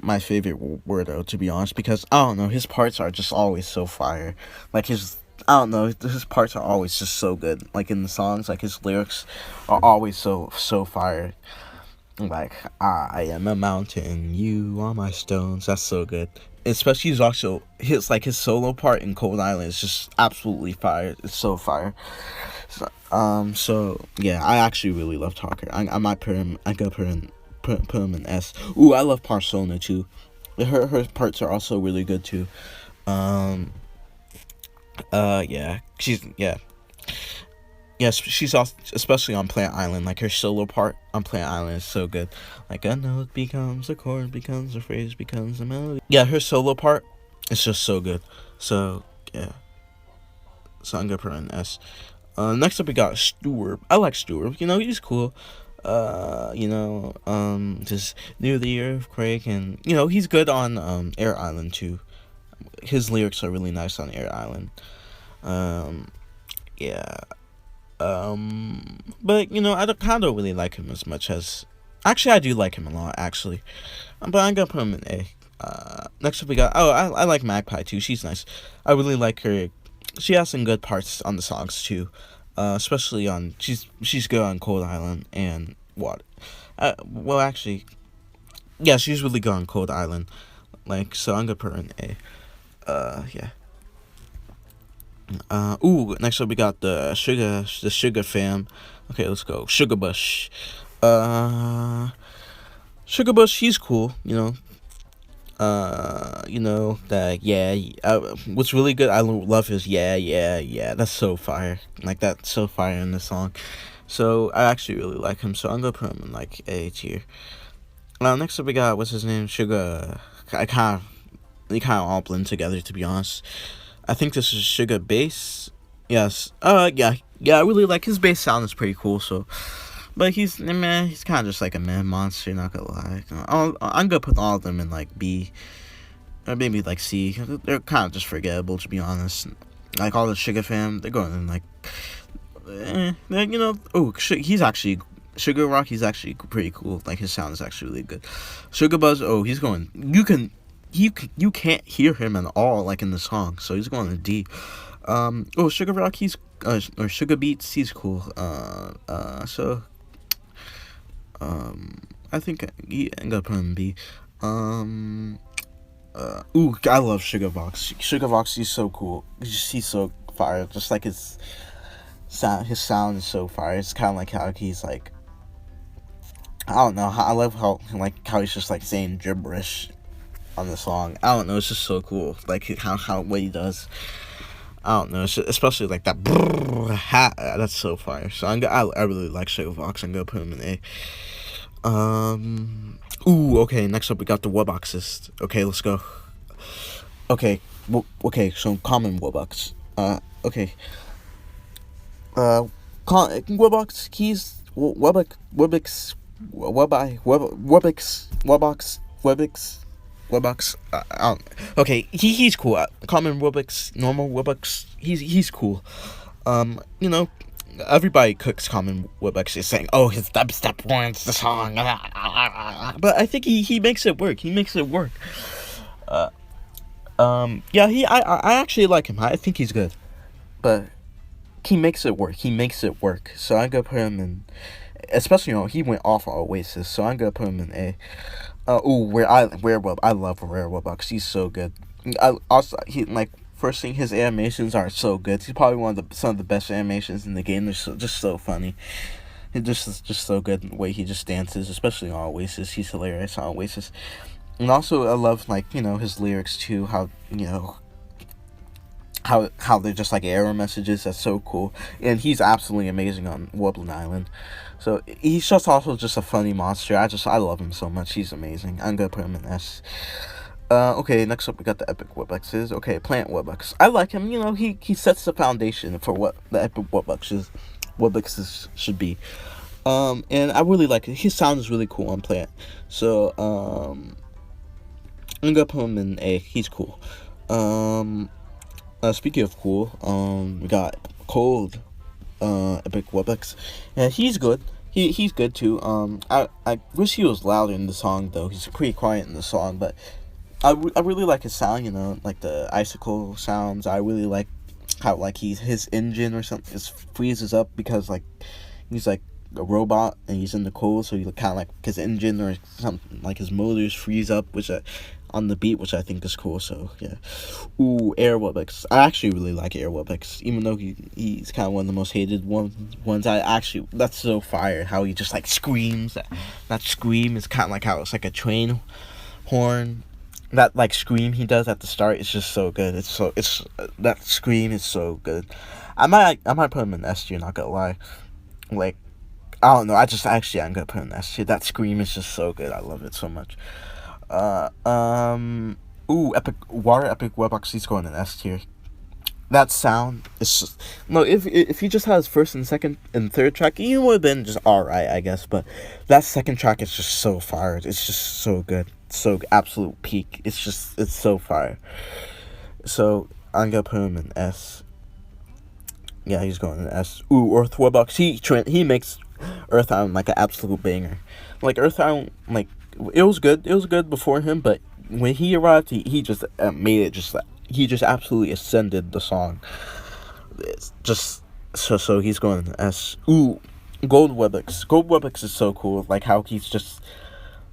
my favorite Wordo, to be honest, because I don't know, his parts are just always so fire. His parts are always just so good. In the songs, his lyrics are always so fire. I am a mountain, you are my stones. That's so good. Especially his solo part in Cold Island is just absolutely fire. It's so fire. I actually really love Talker. I might put him. I gotta put him in S. I love Persona too. Her parts are also really good too. She's also, especially on Plant Island, her solo part on Plant Island is so good. A note becomes a chord, becomes a phrase, becomes a melody. Yeah, her solo part is just so good. So, yeah. So I'm gonna put her in S. Next up we got Stewart. I like Stewart. He's cool. Just near the earthquake, and he's good on Air Island too. His lyrics are really nice on Air Island. But I kind of really like him as much as. Actually, I do like him a lot, actually. But I'm gonna put him in A. Next up we got. I like Magpie too. She's nice. I really like her. She has some good parts on the songs too. Especially on she's good on Cold Island and what? She's really good on Cold Island. So I'm gonna put her in A. Next up we got the Sugar fam. Okay, let's go. Sugar Bush. Sugar Bush, he's cool, what's really good, I love his yeah, that's so fire. That's so fire in the song. So I actually really like him, so I'm gonna put him in A tier. Next up we got, what's his name, Sugar. They kind of all blend together, to be honest. I think this is Sugar Bass. Yes. I really like his bass sound. Is pretty cool. So But he's kind of just like a man monster. Not gonna lie. I'm gonna put all of them in like B or maybe like C. They're kind of just forgettable, to be honest. Like all the Sugar fam, they're going in like, Oh, he's actually Sugar Rock. He's actually pretty cool. Like his sound is actually really good. Sugar Buzz. Oh, he's going. You can't hear him at all like in the song. So he's going to D. Sugar Rock. He's or Sugar Beats. He's cool. I think I'm gonna put him in B. I love Sugar Vox. Sugar Vox, he's so cool. He's so fire. Just like his sound is so fire. It's kind of like how he's like, I don't know. I love how he's just like saying gibberish on the song. I don't know. It's just so cool. Like how what he does. I don't know. Especially like that. That's so fire. So I really like Sugar Vox. I'm gonna put him in A. Okay, next up we got the Wubboxes. Okay, let's go. Okay, so common Wubbox. Wubbox, he's Wubbox. He's cool. Common Wubbox, normal Wubbox, he's cool. Everybody cooks common Wubbox is saying, "Oh, his dubstep ruins the song," but I think he makes it work. I actually like him. I think he's good, but he makes it work. So I'm gonna put him in, especially he went off on Oasis. So I'm gonna put him in A. I love Rare Wubbox. He's so good. First thing, his animations are so good. He's probably some of the best animations in the game. They're just so funny. It just so good the way he just dances, especially on Oasis. He's hilarious on Oasis. And also I love his lyrics too, how they're just like error messages. That's so cool. And he's absolutely amazing on Woodland Island. So he's just also just a funny monster. I love him so much. He's amazing. I'm gonna put him in S. Next up we got the Epic Wubboxes. Okay, Plant Wubbox. I like him. He sets the foundation for what the Epic Wubboxes should be. And I really like it. His sound is really cool on Plant. So, I'm gonna put him in A. He's cool. Speaking of cool, we got Cold, Epic Wubbox. Yeah, he's good. He's good too. I wish he was louder in the song though. He's pretty quiet in the song, but I really like his sound, like the icicle sounds. I really like how his engine or something just freezes up because he's like a robot and he's in the cold, so he kind of like his engine or something like his motors freeze up, which on the beat, which I think is cool. So yeah. Air Wubbox. I actually really like Air Wubbox, even though he's kind of one of the most hated ones. That's so fire how he just like screams. That scream is kind of like how it's like a train horn. That scream he does at the start is just so good. That scream is so good. I might put him in S tier, not gonna lie. I don't know. I'm gonna put him in S tier. That scream is just so good. I love it so much. Epic Wubbox. He's going in S tier. That sound is just, no. If he just had his first and second and third track, he would have been just alright, I guess. But that second track is just so fire. It's just so good. So absolute peak. It's so fire. So I'm gonna put him in S. Yeah, he's going in S. Earth Wubbox. He makes Earth Island like an absolute banger. Like Earth Island, it was good. It was good before him, but when he arrived, he just made it he just absolutely ascended the song. It's just so he's going in S. Gold Wubbox. Gold Wubbox is so cool. Like how he's just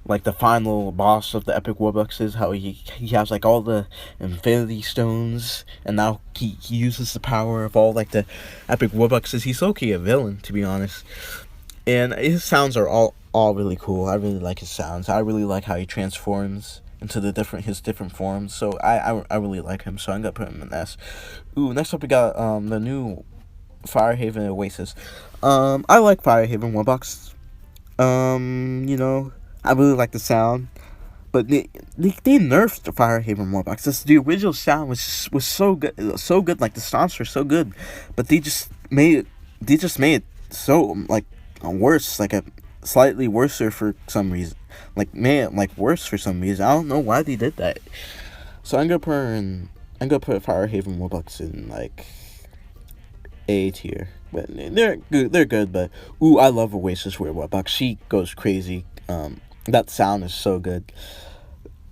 like the final boss of the Epic Wubboxes, how he has all the Infinity Stones, and now he uses the power of all the Epic Wubboxes. He's okay a villain, to be honest, and his sounds are all really cool. I really like his sounds. I really like how he transforms into his different forms. So I really like him. So I'm gonna put him in S. Next up we got the new Firehaven Oasis. I like Firehaven Wubbox. I really like the sound, but they nerfed the Firehaven Wubbox. The original sound was so good, like the stomps were so good, but they just made it so worse, like a slightly worser for some reason. Like man, like worse for some reason. I don't know why they did that. So I'm gonna put Firehaven Warbucks in like A tier. But they're good. They're good. But ooh, I love Oasis Warbucks. She goes crazy. That sound is so good.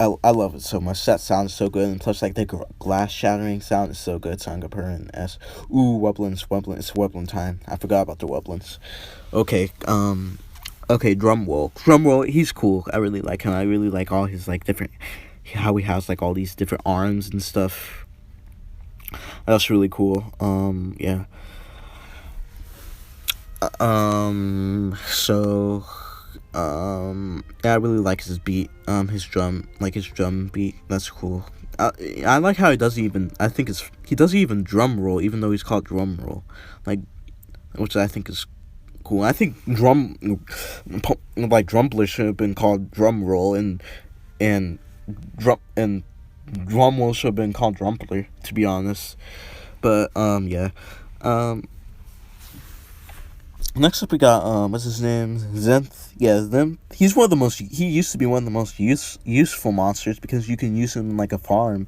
I love it so much. That sound is so good, and plus like the glass shattering sound is so good. So I'm gonna put her in S. Ooh, Wublins, it's Wublin time. I forgot about the Wublins. Okay, okay, Drumroll, he's cool. I really like him. I really like all his like different, how he has like all these different arms and stuff. That's really cool. Yeah. So, yeah, I really like his beat. His drum beat. That's cool. I like how he doesn't even. He doesn't even drum roll, even though he's called drum roll, like, which I think is cool. I think Drumbler should have been called drum roll, and drum roll should have been called Drumbler, to be honest. But yeah. Next up we got what's his name? Zenth. Yeah, Zenth. He used to be one of the most useful monsters because you can use him in like a farm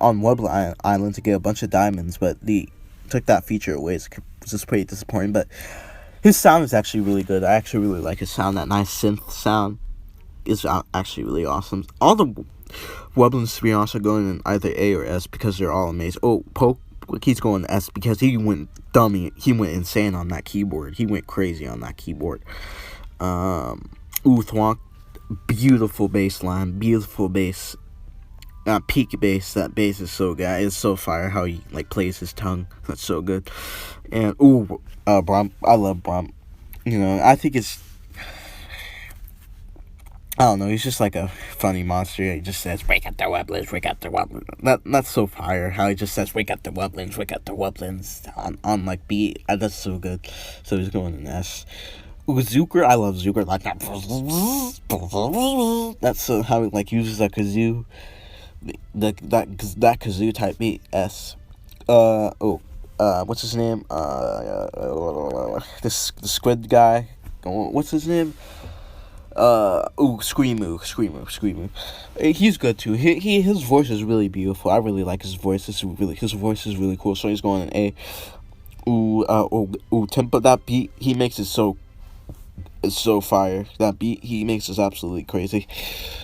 on Wobbler Island to get a bunch of diamonds, but they took that feature away. It's just pretty disappointing, but his sound is actually really good. I actually really like his sound. That nice synth sound is actually really awesome. All the Wobblins, to be honest, are going in either A or S because they're all amazing. Oh, Poke, he's going S because he went insane on that keyboard. He went crazy on that keyboard. Thwonk, beautiful bass line, beautiful bass. Peak bass. That bass is so good. It's so fire how he like plays his tongue. That's so good. And Brom. I love Brom. You know, I think I don't know. He's just like a funny monster. He just says, "Wake up the Wublins, wake up the Wublins." That's so fire. How he just says, "Wake up the Wublins, wake up the Wublins" on like beat. That's so good. So he's going in S. Zucker, I love Zucker like that. That's so how he like uses a kazoo. That kazoo type beat. S. What's his name? The squid guy. What's his name? Screamoo. He's good too. His voice is really beautiful. I really like his voice. His voice is really cool. So he's going in A. Tempo, that beat he makes it's so fire. That beat he makes is absolutely crazy.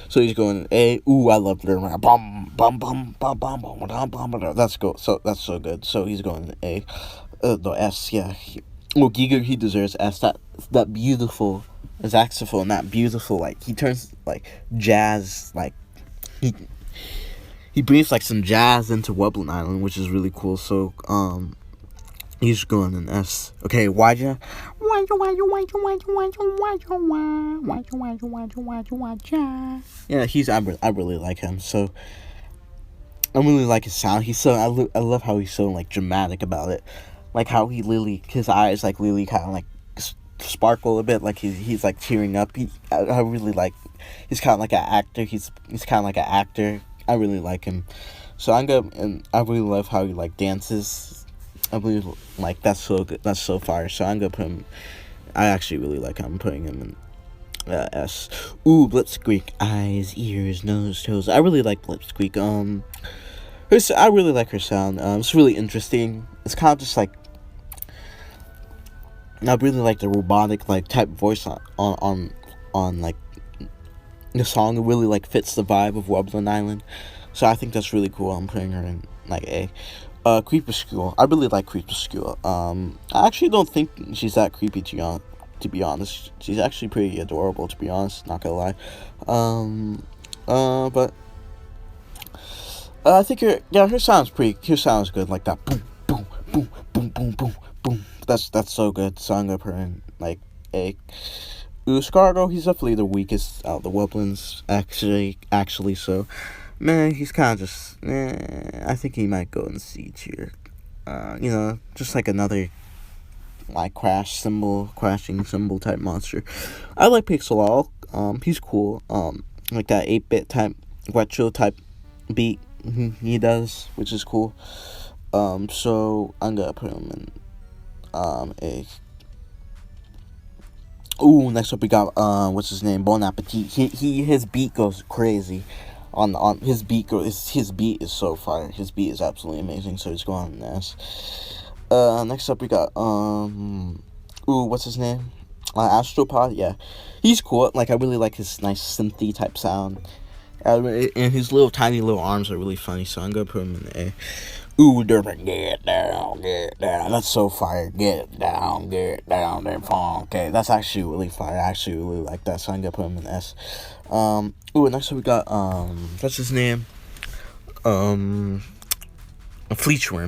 So he's going in A. I love it. Bum bum bum bum bum bum bum bum. That's so good. So he's going in A. The S, yeah. Giga, he deserves S. That beautiful saxophone, that beautiful, like, he turns, like, jazz, like, he brings, like, some jazz into Wublin Island, which is really cool. So, he's going in S. Okay, yeah, I really like him. So I really like his sound. I love how he's so like dramatic about it, like how his eyes like really kind of like sparkle a bit, like he's like tearing up. I really like. He's kind of like an actor. He's kind of like an actor. I really like him. So and I really love how he like dances. I really like that's so good. That's so fire. So I'm gonna put him. I actually really like him. I'm putting him in S. Blitzsqueak, eyes, ears, nose, toes. I really like Blitzsqueak. I really like her sound. It's really interesting. It's kind of just like, I really like the robotic like type voice on like the song. It really like fits the vibe of Wublin Island. So I think that's really cool. I'm putting her in like A. Creeper School. I really like Creeper School. I actually don't think she's that creepy to be honest. She's actually pretty adorable, to be honest, not gonna lie. But I think her sounds good, like that boom boom boom boom boom boom boom. That's so good. So I'm gonna put her in like A. Scargo, he's definitely the weakest out of the Wublins, actually, so man, he's kind of just, I think he might go in C tier. Just like another like crashing symbol type monster. I like Pixelal. He's cool. Like that 8-bit type retro type beat he does, which is cool. So I'm gonna put him in A. Ooh, next up we got what's his name? Bon Appetit. His beat goes crazy. On his beat is so fire. His beat is absolutely amazing. So he's going on this. Next up we got ooh, what's his name? Astropod. Yeah, he's cool. Like I really like his nice synthy type sound. And his little tiny little arms are really funny. So I'm gonna put him in the A. Ooh, Durban, get down, get down. That's so fire. Get down, there, funk. Okay, that's actually really fire. I actually really like that, so I'm gonna put him in S. Ooh, next we got what's his name? Fleetworm.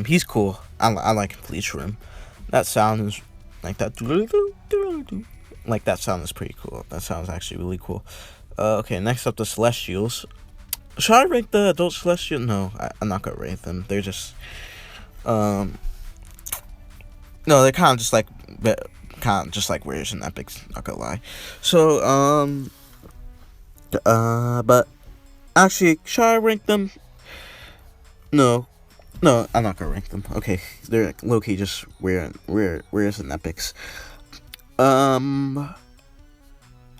He's cool. I like Fleetworm. That sound is like that. Like that sound is pretty cool. That sounds actually really cool. Okay, next up the Celestials. Should I rank the adult Celestial? No, I'm not gonna rank them. They're just, no, they're kind of just like, Rares and Epics. Not gonna lie. So, but actually, should I rank them? No, I'm not gonna rank them. Okay, they're like low key just Rares and Epics.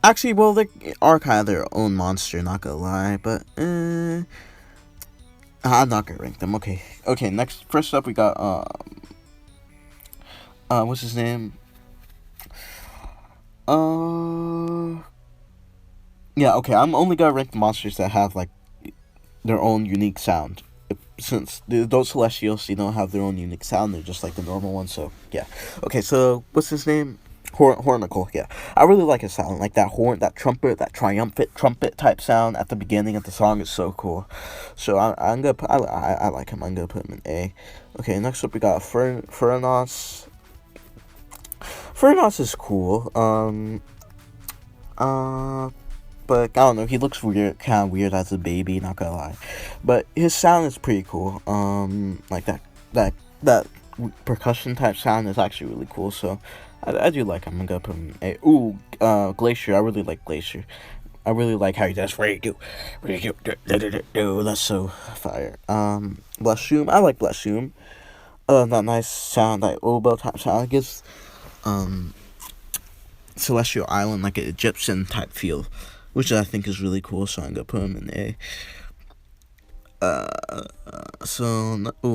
Actually, well, they are kind of their own monster. Not gonna lie, but I'm not gonna rank them. Okay. Next, first up, we got what's his name? Yeah. Okay, I'm only gonna rank the monsters that have like their own unique sound. Since the adult Celestials, they don't have their own unique sound. They're just like the normal ones. So yeah. Okay. So what's his name? Hornicle, yeah. I really like his sound. Like that horn, that trumpet, that triumphant trumpet type sound at the beginning of the song is so cool. So I'm gonna put, I like him. I'm gonna put him in A. Okay, next up we got Furnos. Furnos is cool. But I don't know. He looks weird, kind of weird as a baby. Not gonna lie, but his sound is pretty cool. Like that percussion type sound is actually really cool. So I do like him. I'm gonna put him in A. Ooh, Glacier. I really like Glacier. I really like how he does. What do you do? That's so fire. Blushroom. I like Blushroom. That nice sound, that oboe type sound. It gives Celestial Island like an Egyptian type feel, which I think is really cool. So I'm gonna put him in A.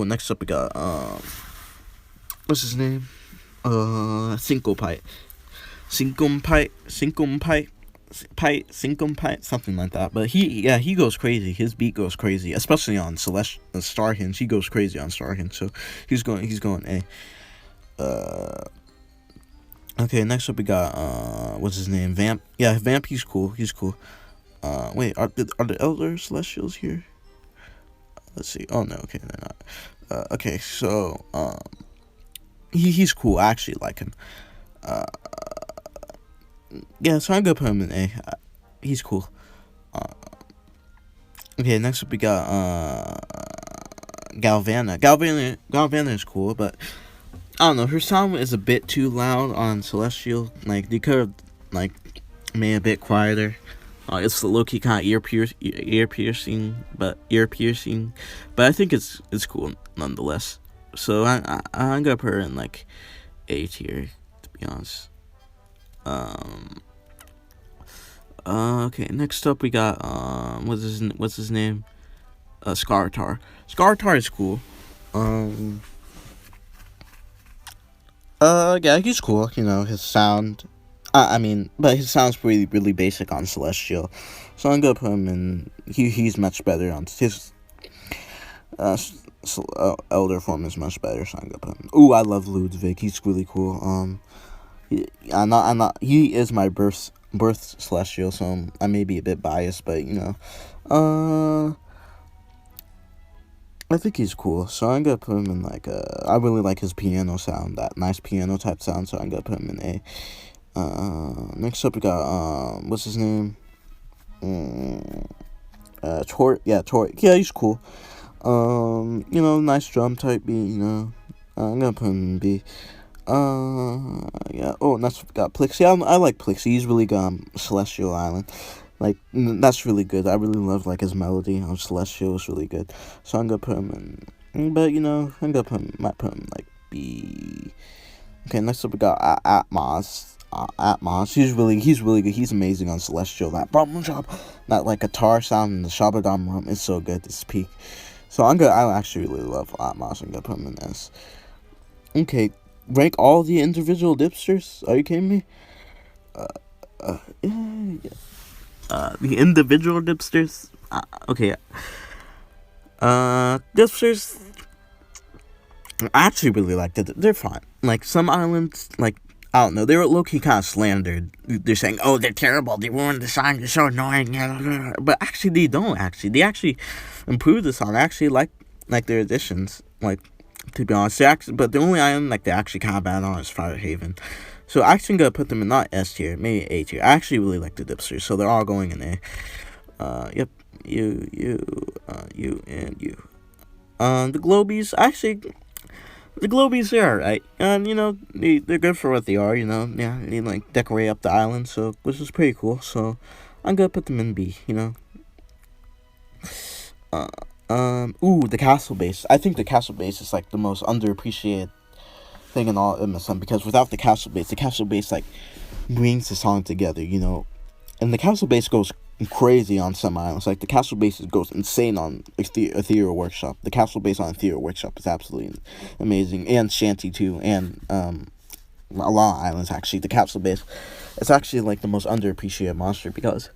Next up we got what's his name? Syncopite, something like that. But he goes crazy. His beat goes crazy, especially on Star Hinge. He goes crazy on Star Hinge. So he's going A. Okay, next up we got what's his name? Vamp. Yeah, Vamp. He's cool. Wait, are the Elder Celestials here? Let's see. Oh no, okay, they're not. Okay, so he's cool. I actually like him. Yeah, so I'm gonna put him in A. He's cool. Okay, next up we got Galvana. Galvana is cool, but I don't know. Her sound is a bit too loud on Celestial. Like they could have like made it a bit quieter. It's low key kind of ear piercing, but I think it's cool nonetheless. So I'm gonna put her in like A tier, to be honest. Okay, next up we got what's his name? Scartar. Scartar is cool. Yeah, he's cool. You know his sound. But his sound's really really basic on Celestial, so I'm gonna put him in. He's much better on his. Elder form is much better, so I'm gonna put him. Ooh, I love Ludwig. He's really cool. I'm not. He is my birth Celestial, so I may be a bit biased, but you know, I think he's cool. So I'm gonna put him in like I really like his piano sound, that nice piano type sound. So I'm gonna put him in A. Next up we got what's his name? Tort. Yeah, Tort. Yeah, he's cool. You know, nice drum type beat. You know, I'm gonna put him in B. Yeah. Oh, next we got Plixie. I like Plixie. He's really good on Celestial Island. Like that's really good. I really love like his melody on Celestial is really good. So I'm gonna put him in. But you know, might put him like B. Okay, next up we got Atmos. Atmos. He's really good. He's amazing on Celestial. That bum job, that like guitar sound in the Shabadam Rum is so good. This peak. So I actually really love Atmos. I'm gonna put him in S. Okay, rank all the individual dipsters. Are you kidding me? Yeah. The individual dipsters. Okay. Dipsters. I actually really liked it. They're fine. Like some islands, like I don't know, they were low key kind of slandered. They're saying, "Oh, they're terrible. They ruined the song. They're so annoying." But actually, they don't. Actually, they actually improved the song. I actually like their additions. Like to be honest, but the only island like they actually kind of bad on is Firehaven. So I'm actually gonna put them in not S tier, maybe A tier. I actually really like the dipsters, so they're all going in A. Yep, you, and you. The Globies, actually, the Globies, they're alright. You know, they're good for what they are, you know. Yeah, they like decorate up the island, so which is pretty cool. So I'm gonna put them in B, you know. The castle base. I think the castle base is like the most underappreciated thing in all MSM because without the castle base like brings the song together, you know. And the castle base goes crazy on some islands. Like the castle base goes insane on Ethereal Workshop. The castle base on Ethereal Workshop is absolutely amazing, and Shanty too, and a lot of islands actually. The castle base, it's actually like the most underappreciated monster because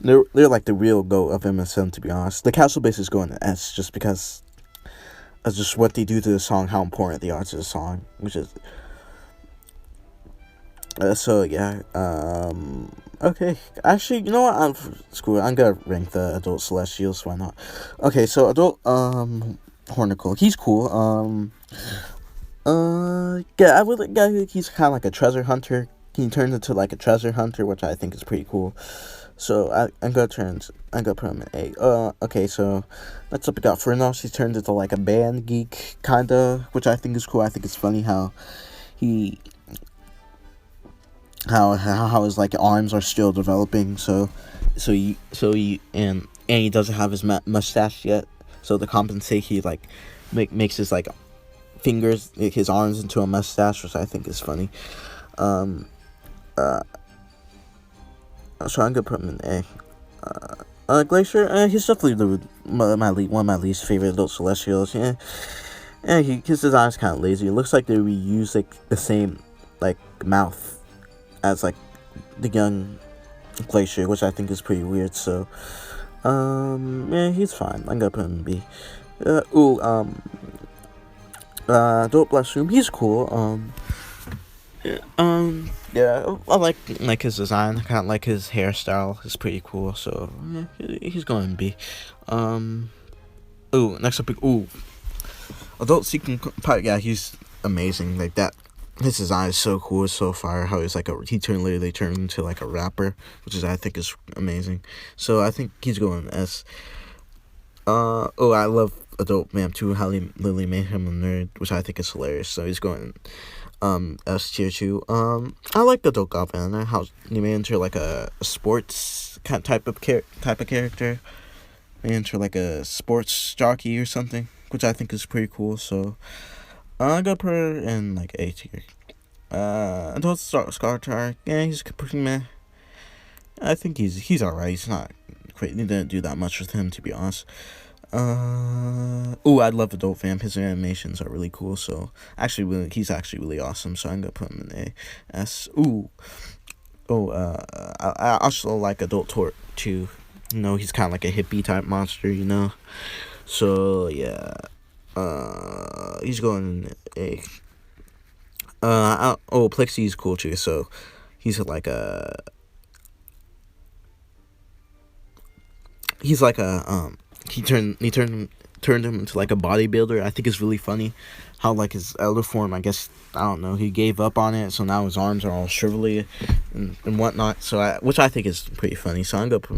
they're like the real goat of MSM. To be honest, the castle base is going to S just because of just what they do to the song, how important they are to the song, which is. So yeah, okay. Actually, you know what? Screw it. I'm gonna rank the adult Celestials. Why not? Okay, so adult Hornicle. He's cool. Yeah, he's kind of like a treasure hunter. He turns into like a treasure hunter, which I think is pretty cool. So I'm gonna put him in A. Okay, so next up we got Furnos. He turned into like a band geek kinda, which I think is cool. I think it's funny how he how his like arms are still developing. And he doesn't have his mustache yet. So to compensate, he like makes his like fingers, like, his arms into a mustache, which I think is funny. So I'm gonna put him in A. Glacier, he's definitely one of my least favorite adult Celestials. Yeah, his design's kind of lazy. It looks like they reuse like the same like mouth as like the young Glacier, which I think is pretty weird. So, yeah, he's fine. I'm gonna put him in B. Adult Blaspheme, he's cool. Yeah, I like his design. I kind of like his hairstyle. It's pretty cool. So yeah, he's going to be. Next up, Adult Seeking Pirate. Yeah, he's amazing. Like that, his design is so cool. It's so fire. How he's like literally turned into like a rapper, which I think is amazing. So I think he's going S. I love Adult Ma'am too. How Lily made him a nerd, which I think is hilarious. So he's going S tier 2. I like the Adult Goblin. How he made into like a sports kind of type of character. Made into like a sports jockey or something, which I think is pretty cool. So I got put her in like A tier. Adult Scar, yeah, he's pretty meh. I think he's alright. He's not great. They didn't do that much with him, to be honest. I love Adult Vamp. His animations are really cool. So he's actually really awesome. So I'm gonna put him in A. S. I also like Adult Tort too. You know, he's kind of like a hippie type monster. You know, so yeah. He's going in A. Plexie's cool too. So he's like a. He's like a he turned him into like a bodybuilder. I think it's really funny how like his elder form, I guess, I don't know, he gave up on it, so now his arms are all shrivelly and whatnot. So which I think is pretty funny. So I'm gonna put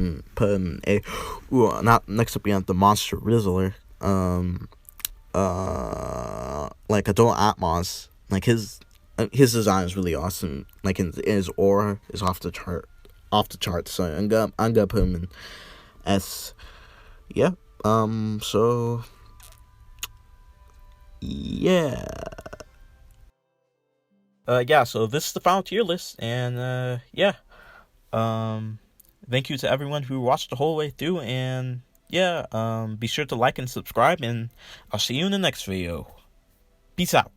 him in A. Not next up we have the Monster Rizzler. Like Adult Atmos, like his design is really awesome. Like his aura is off the charts. So I'm gonna put him in S. Yeah. So yeah. Yeah, so this is the final tier list, and yeah, um, thank you to everyone who watched the whole way through, and yeah, be sure to like and subscribe, and I'll see you in the next video. Peace out.